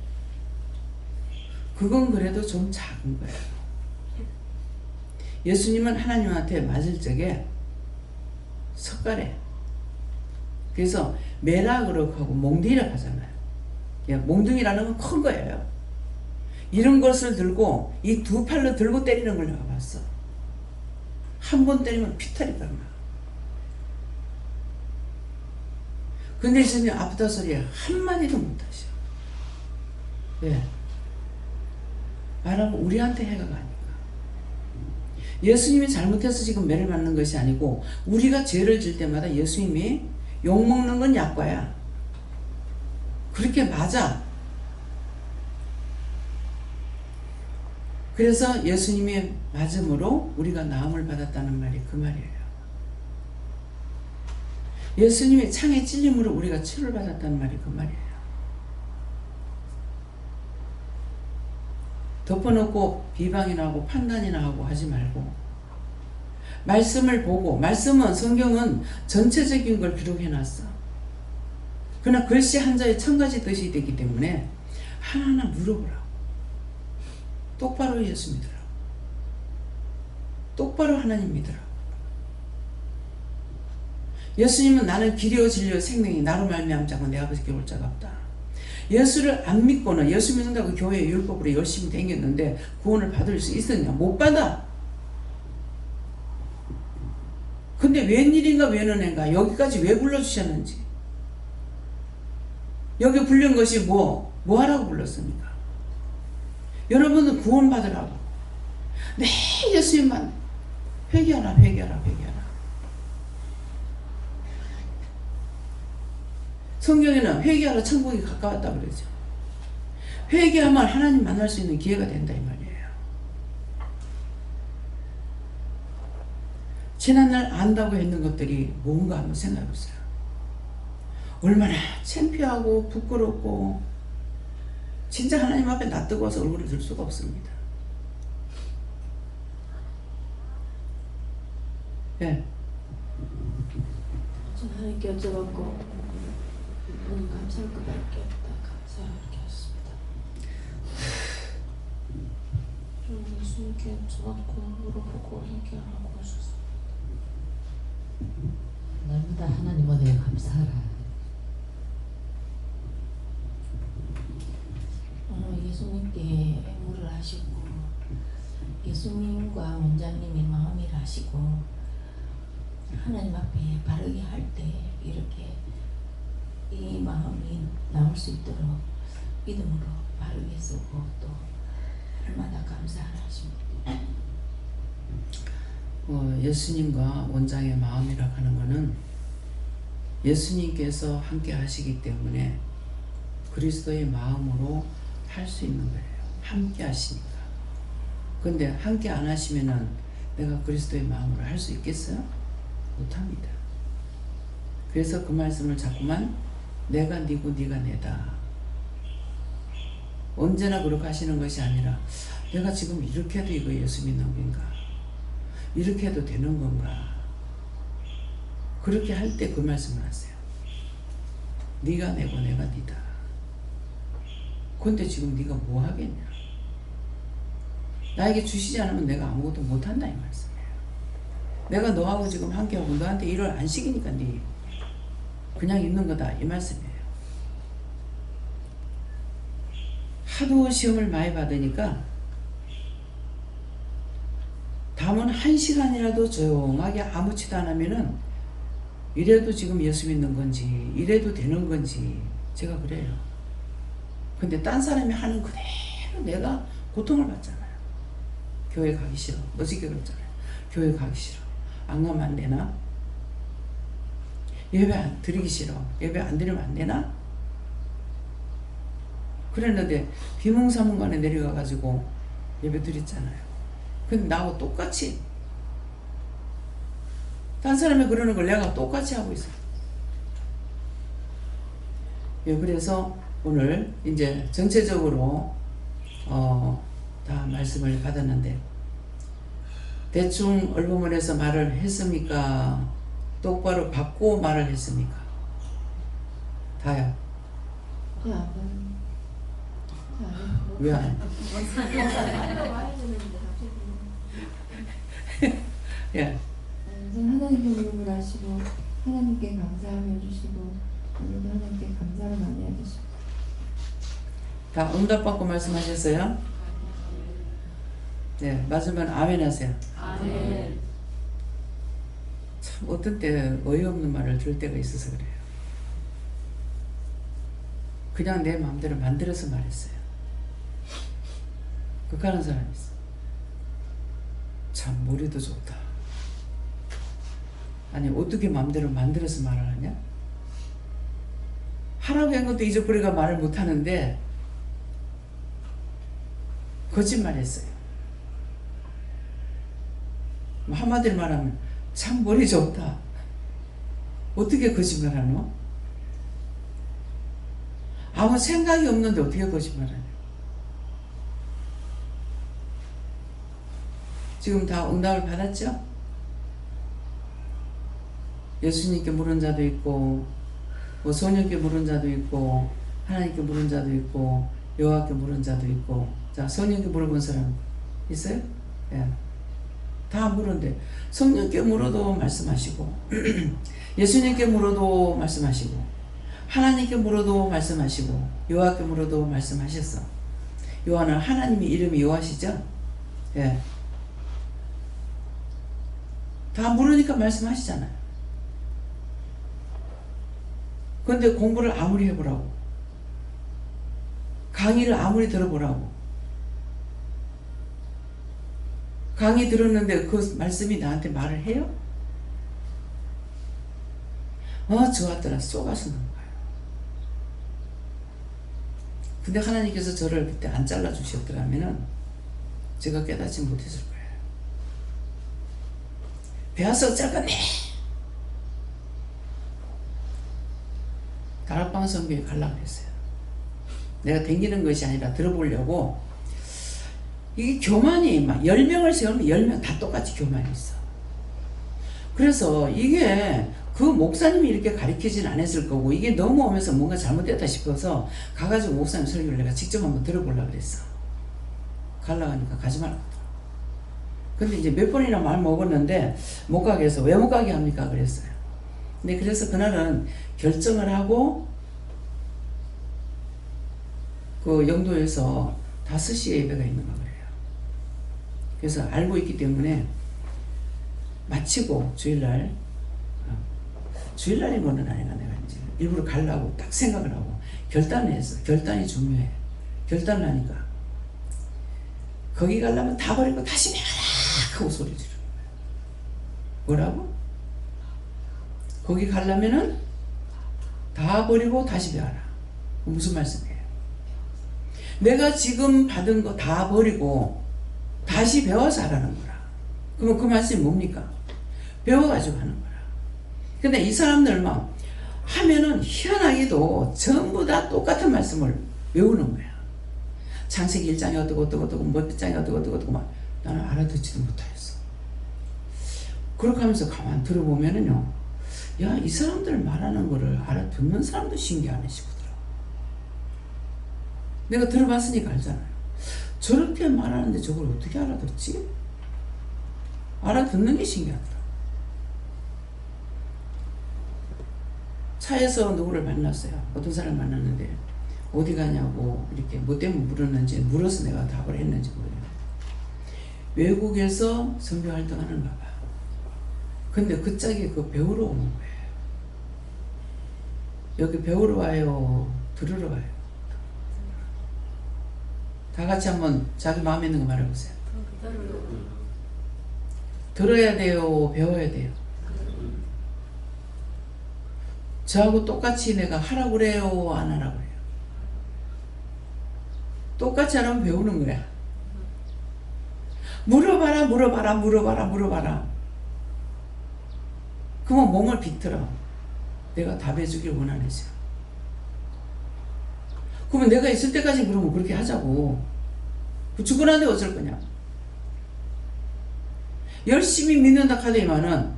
그건 그래도 좀 작은 거예요. 예수님은 하나님한테 맞을 적에 석가래. 그래서 메락으로 하고 몽둥이라고 하잖아요. 몽둥이라는 건 큰 거예요. 이런 것을 들고 이 두 팔로 들고 때리는 걸 내가 봤어. 한 번 때리면 피탈이 나요. 근데 예수님 아프다 소리에 한마디도 못하셔. 왜? 말하면 우리한테 해가 가니까. 예수님이 잘못해서 지금 매를 맞는 것이 아니고 우리가 죄를 질 때마다 예수님이 욕먹는 건 약과야. 그렇게 맞아. 그래서 예수님의 맞음으로 우리가 나음을 받았다는 말이 그 말이에요. 예수님의 창에 찔림으로 우리가 치료를 받았다는 말이 그 말이에요. 덮어놓고 비방이나 하고 판단이나 하고 하지 말고 말씀을 보고, 말씀은 성경은 전체적인 걸 기록해놨어. 그러나 글씨 한자에 1000가지 뜻이 되기 때문에 하나하나 물어보라고. 똑바로 예수 믿으라고. 똑바로 하나님 믿으라고. 예수님은 나는 길이요 진리요 생명이 나로 말미암지 않고 내 아버지께 올 자가 없다. 예수를 안 믿고는 예수 믿는다고 교회 율법으로 열심히 다녔는데 구원을 받을 수 있었냐? 못 받아. 근데 웬일인가 웬은인가 여기까지 왜 불러주셨는지. 여기 불린 것이 뭐 하라고 불렀습니까? 여러분은 구원 받으라고. 네, 예수님만 회개하라. 성경에는 회개하라 천국이 가까웠다 그러죠. 회개하면 하나님 만날 수 있는 기회가 된다 이 말이에요. 지난날 안다고 했는 것들이 뭔가 한번 생각해보세요. 얼마나 창피하고 부끄럽고 진짜 하나님 앞에 낯뜨거워서 얼굴을 들 수가 없습니다. 예. 좀 하나님께 여쭤봤고 오늘 감사할 것밖에 없다. 감사하게 하셨습니다. 좀 예수님께 여쭤봤고 물어보고 얘기하라고 하셨습니다. 날마다 하나님 은혜에 감사하라. 예수님께 애무를 하시고 예수님과 원장님이 마음이라 하시고 하나님 앞에 바르게 할 때 이렇게 이 마음이 나올 수 있도록 믿음으로 바르게 쓰고 또 얼마나 감사하라 하십니다. 예수님과 원장의 마음이라고 하는 것은 예수님께서 함께 하시기 때문에 그리스도의 마음으로 할 수 있는 거예요. 함께 하시니까. 근데 함께 안 하시면은 내가 그리스도의 마음으로 할 수 있겠어요? 못합니다. 그래서 그 말씀을 자꾸만 내가 니고 니가 내다. 언제나 그렇게 하시는 것이 아니라 내가 지금 이렇게 해도 이거 예수 믿는 건가? 이렇게 해도 되는 건가? 그렇게 할 때 그 말씀을 하세요. 네가 내고 내가 네다. 근데 지금 네가 뭐 하겠냐? 나에게 주시지 않으면 내가 아무것도 못한다 이 말씀이에요. 내가 너하고 지금 함께하고 너한테 일을 안 시키니까 네 그냥 있는 거다 이 말씀이에요. 하도 시험을 많이 받으니까 담은 1시간이라도 조용하게 아무치도 안 하면은 이래도 지금 예수 믿는 건지 이래도 되는 건지 제가 그래요. 근데 딴 사람이 하는 그대로 내가 고통을 받잖아요. 교회 가기 싫어. 어저께 그랬잖아요. 교회 가기 싫어. 안 가면 안 되나? 예배 안 드리기 싫어. 예배 안 드리면 안 되나? 그랬는데 비몽사몽간에 내려가가지고 예배 드렸잖아요. 근데 나하고 똑같이 딴 사람이 그러는 걸 내가 똑같이 하고 있어요. 예, 그래서 오늘 이제 전체적으로 다 말씀을 받았는데 대충 얼버무려서 말을 했습니까? 똑바로 받고 말을 했습니까? 다요. 왜 안 해? 예. 우선 하나님께 무릎을 하시고 하나님께 감사하며 주시고 오늘도 하나님께 감사를 많이 해주시고 다 응답받고 말씀하셨어요? 네, 맞으면 아멘 하세요. 아멘. 참 어떤 때 어이없는 말을 들을 때가 있어서 그래요. 그냥 내 마음대로 만들어서 말했어요. 극하는 사람이 있어. 참 머리도 좋다. 아니 어떻게 마음대로 만들어서 말을 하냐? 하라고 한 것도 잊어버리가 말을 못하는데 거짓말했어요. 한마디로 말하면 참 머리 좋다. 어떻게 거짓말하노? 아무 생각이 없는데 어떻게 거짓말하냐? 지금 다 응답을 받았죠? 예수님께 물은 자도 있고 뭐 성령께 물은 자도 있고 하나님께 물은 자도 있고 여호와께 물은 자도 있고. 자, 성령께 물어본 사람 있어요? 예. 다 물었는데 성령께 물어도 말씀하시고 예수님께 물어도 말씀하시고 하나님께 물어도 말씀하시고 여호와께 물어도 말씀하셨어. 요한은 하나님의 이름이 여호와시죠? 예. 다 물으니까 말씀하시잖아요. 그런데 공부를 아무리 해보라고, 강의를 아무리 들어보라고, 강의 들었는데 그 말씀이 나한테 말을 해요? 좋았더라 쏘가수는 거예요. 근데 하나님께서 저를 그때 안 잘라주셨더라면은 제가 깨닫지 못했을 거예요. 배워서 어쩔 건데 다락방 선교에 가려고 했어요. 내가 댕기는 것이 아니라 들어보려고. 이게 교만이 막 10명을 세우면 10명 다 똑같이 교만이 있어. 그래서 이게 그 목사님이 이렇게 가르치진 않았을 거고 이게 넘어오면서 뭔가 잘못됐다 싶어서 가가지고 목사님 설교를 내가 직접 한번 들어보려고 그랬어. 가려고 하니까 가지 말라고 하더라고. 근데 이제 몇 번이나 말 먹었는데 못 가게 해서 왜 못 가게 합니까? 그랬어요. 근데 그래서 그날은 결정을 하고 그 영도에서 5시에 예배가 있는 거 그래요. 그래서 알고 있기 때문에 마치고 주일날인 거는 아니라 내가 이제 일부러 가려고 딱 생각을 하고 결단을 했어. 결단이 중요해. 결단을 하니까 거기 가려면 다 버리고 다시 내가라 하고 소리 지르는 거야. 뭐라고? 거기 가려면은 다 버리고 다시 배워라. 무슨 말씀이에요? 내가 지금 받은 거 다 버리고 다시 배워서 하라는 거라. 그러면 그 말씀이 뭡니까? 배워가지고 하는 거라. 근데 이 사람들만 하면은 희한하게도 전부 다 똑같은 말씀을 외우는 거야. 창세기 1장이 어떻고 몇 장이 어떻고 막 나는 알아듣지도 못하였어. 그렇게 하면서 가만 들어보면은요, 야, 이 사람들 말하는 거를 알아듣는 사람도 신기하네 싶더라. 내가 들어봤으니까 알잖아요. 저렇게 말하는데 저걸 어떻게 알아듣지? 알아듣는 게 신기하더라. 차에서 누구를 만났어요. 어떤 사람을 만났는데 어디 가냐고 이렇게 뭐 때문에 물었는지, 물어서 내가 답을 했는지 모르겠어요. 외국에서 선교 활동하는가 봐. 근데 그 짝이 그 배우러 오는 거예요. 여기 배우러 와요? 들으러 와요? 다 같이 한번 자기 마음에 있는 거 말해보세요. 들어야 돼요? 배워야 돼요? 저하고 똑같이 내가 하라고 그래요? 안 하라고 그래요? 똑같이 안 하면 배우는 거야. 물어봐라. 그러면 몸을 비틀어. 내가 답해주길 원하는지. 그러면 내가 있을 때까지 그러면 그렇게 하자고. 죽고 난데 어쩔 거냐. 열심히 믿는다 카더니만은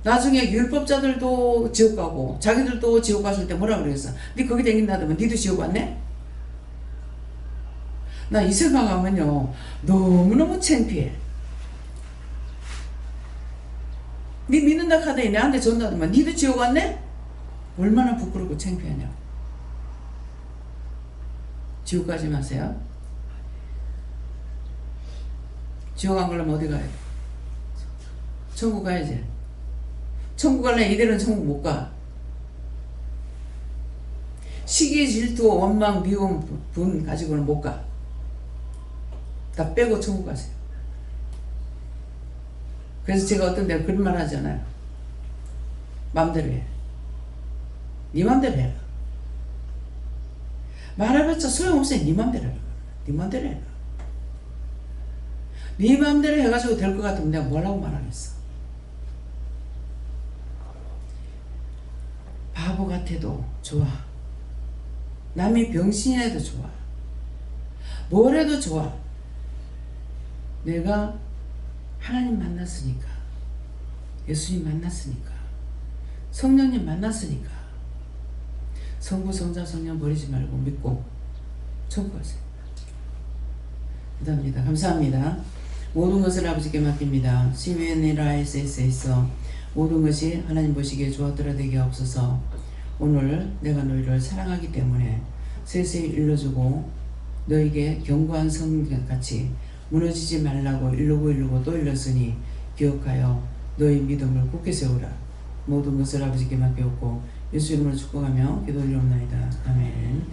나중에 율법자들도 지옥 가고 자기들도 지옥 갔을 때 뭐라 그랬어? 니 거기 댕긴다더만 니도 지옥 왔네? 나 이 생각하면요 너무너무 창피해. 니 믿는다 카더니 내한테 전다더만 니도 지옥 왔네? 얼마나 부끄럽고 창피하냐. 지옥 가지 마세요. 지옥 안 가려면 어디 가야 돼? 천국 가야지. 천국 가려면 이대로는 천국 못 가. 시기, 질투, 원망, 미움, 분 가지고는 못 가. 다 빼고 천국 가세요. 그래서 제가 어떤 데는 그런 말 하잖아요. 마음대로 해. 네 맘대로 해라. 말해봤자 소용없어요. 네 맘대로 해라. 네 맘대로 해라. 네 맘대로 해가지고 될 것 같으면 내가 뭐라고 말하겠어. 바보 같아도 좋아. 남이 병신이라도 좋아. 뭘 해도 좋아. 내가 하나님 만났으니까, 예수님 만났으니까, 성령님 만났으니까 성부, 성자, 성령 버리지 말고 믿고 천국 가세요. 감사합니다. 감사합니다. 모든 것을 아버지께 맡깁니다. CBNLISS에서 모든 것이 하나님 보시기에 좋았더라 되게 없어서 오늘 내가 너희를 사랑하기 때문에 세세히 일러주고 너에게 견고한 성같이 무너지지 말라고 일르고 또 일렀으니 기억하여 너희 믿음을 굳게 세우라. 모든 것을 아버지께 맡겼고 예수 이름으로 축복하며 기도 올리옵나이다. 아멘.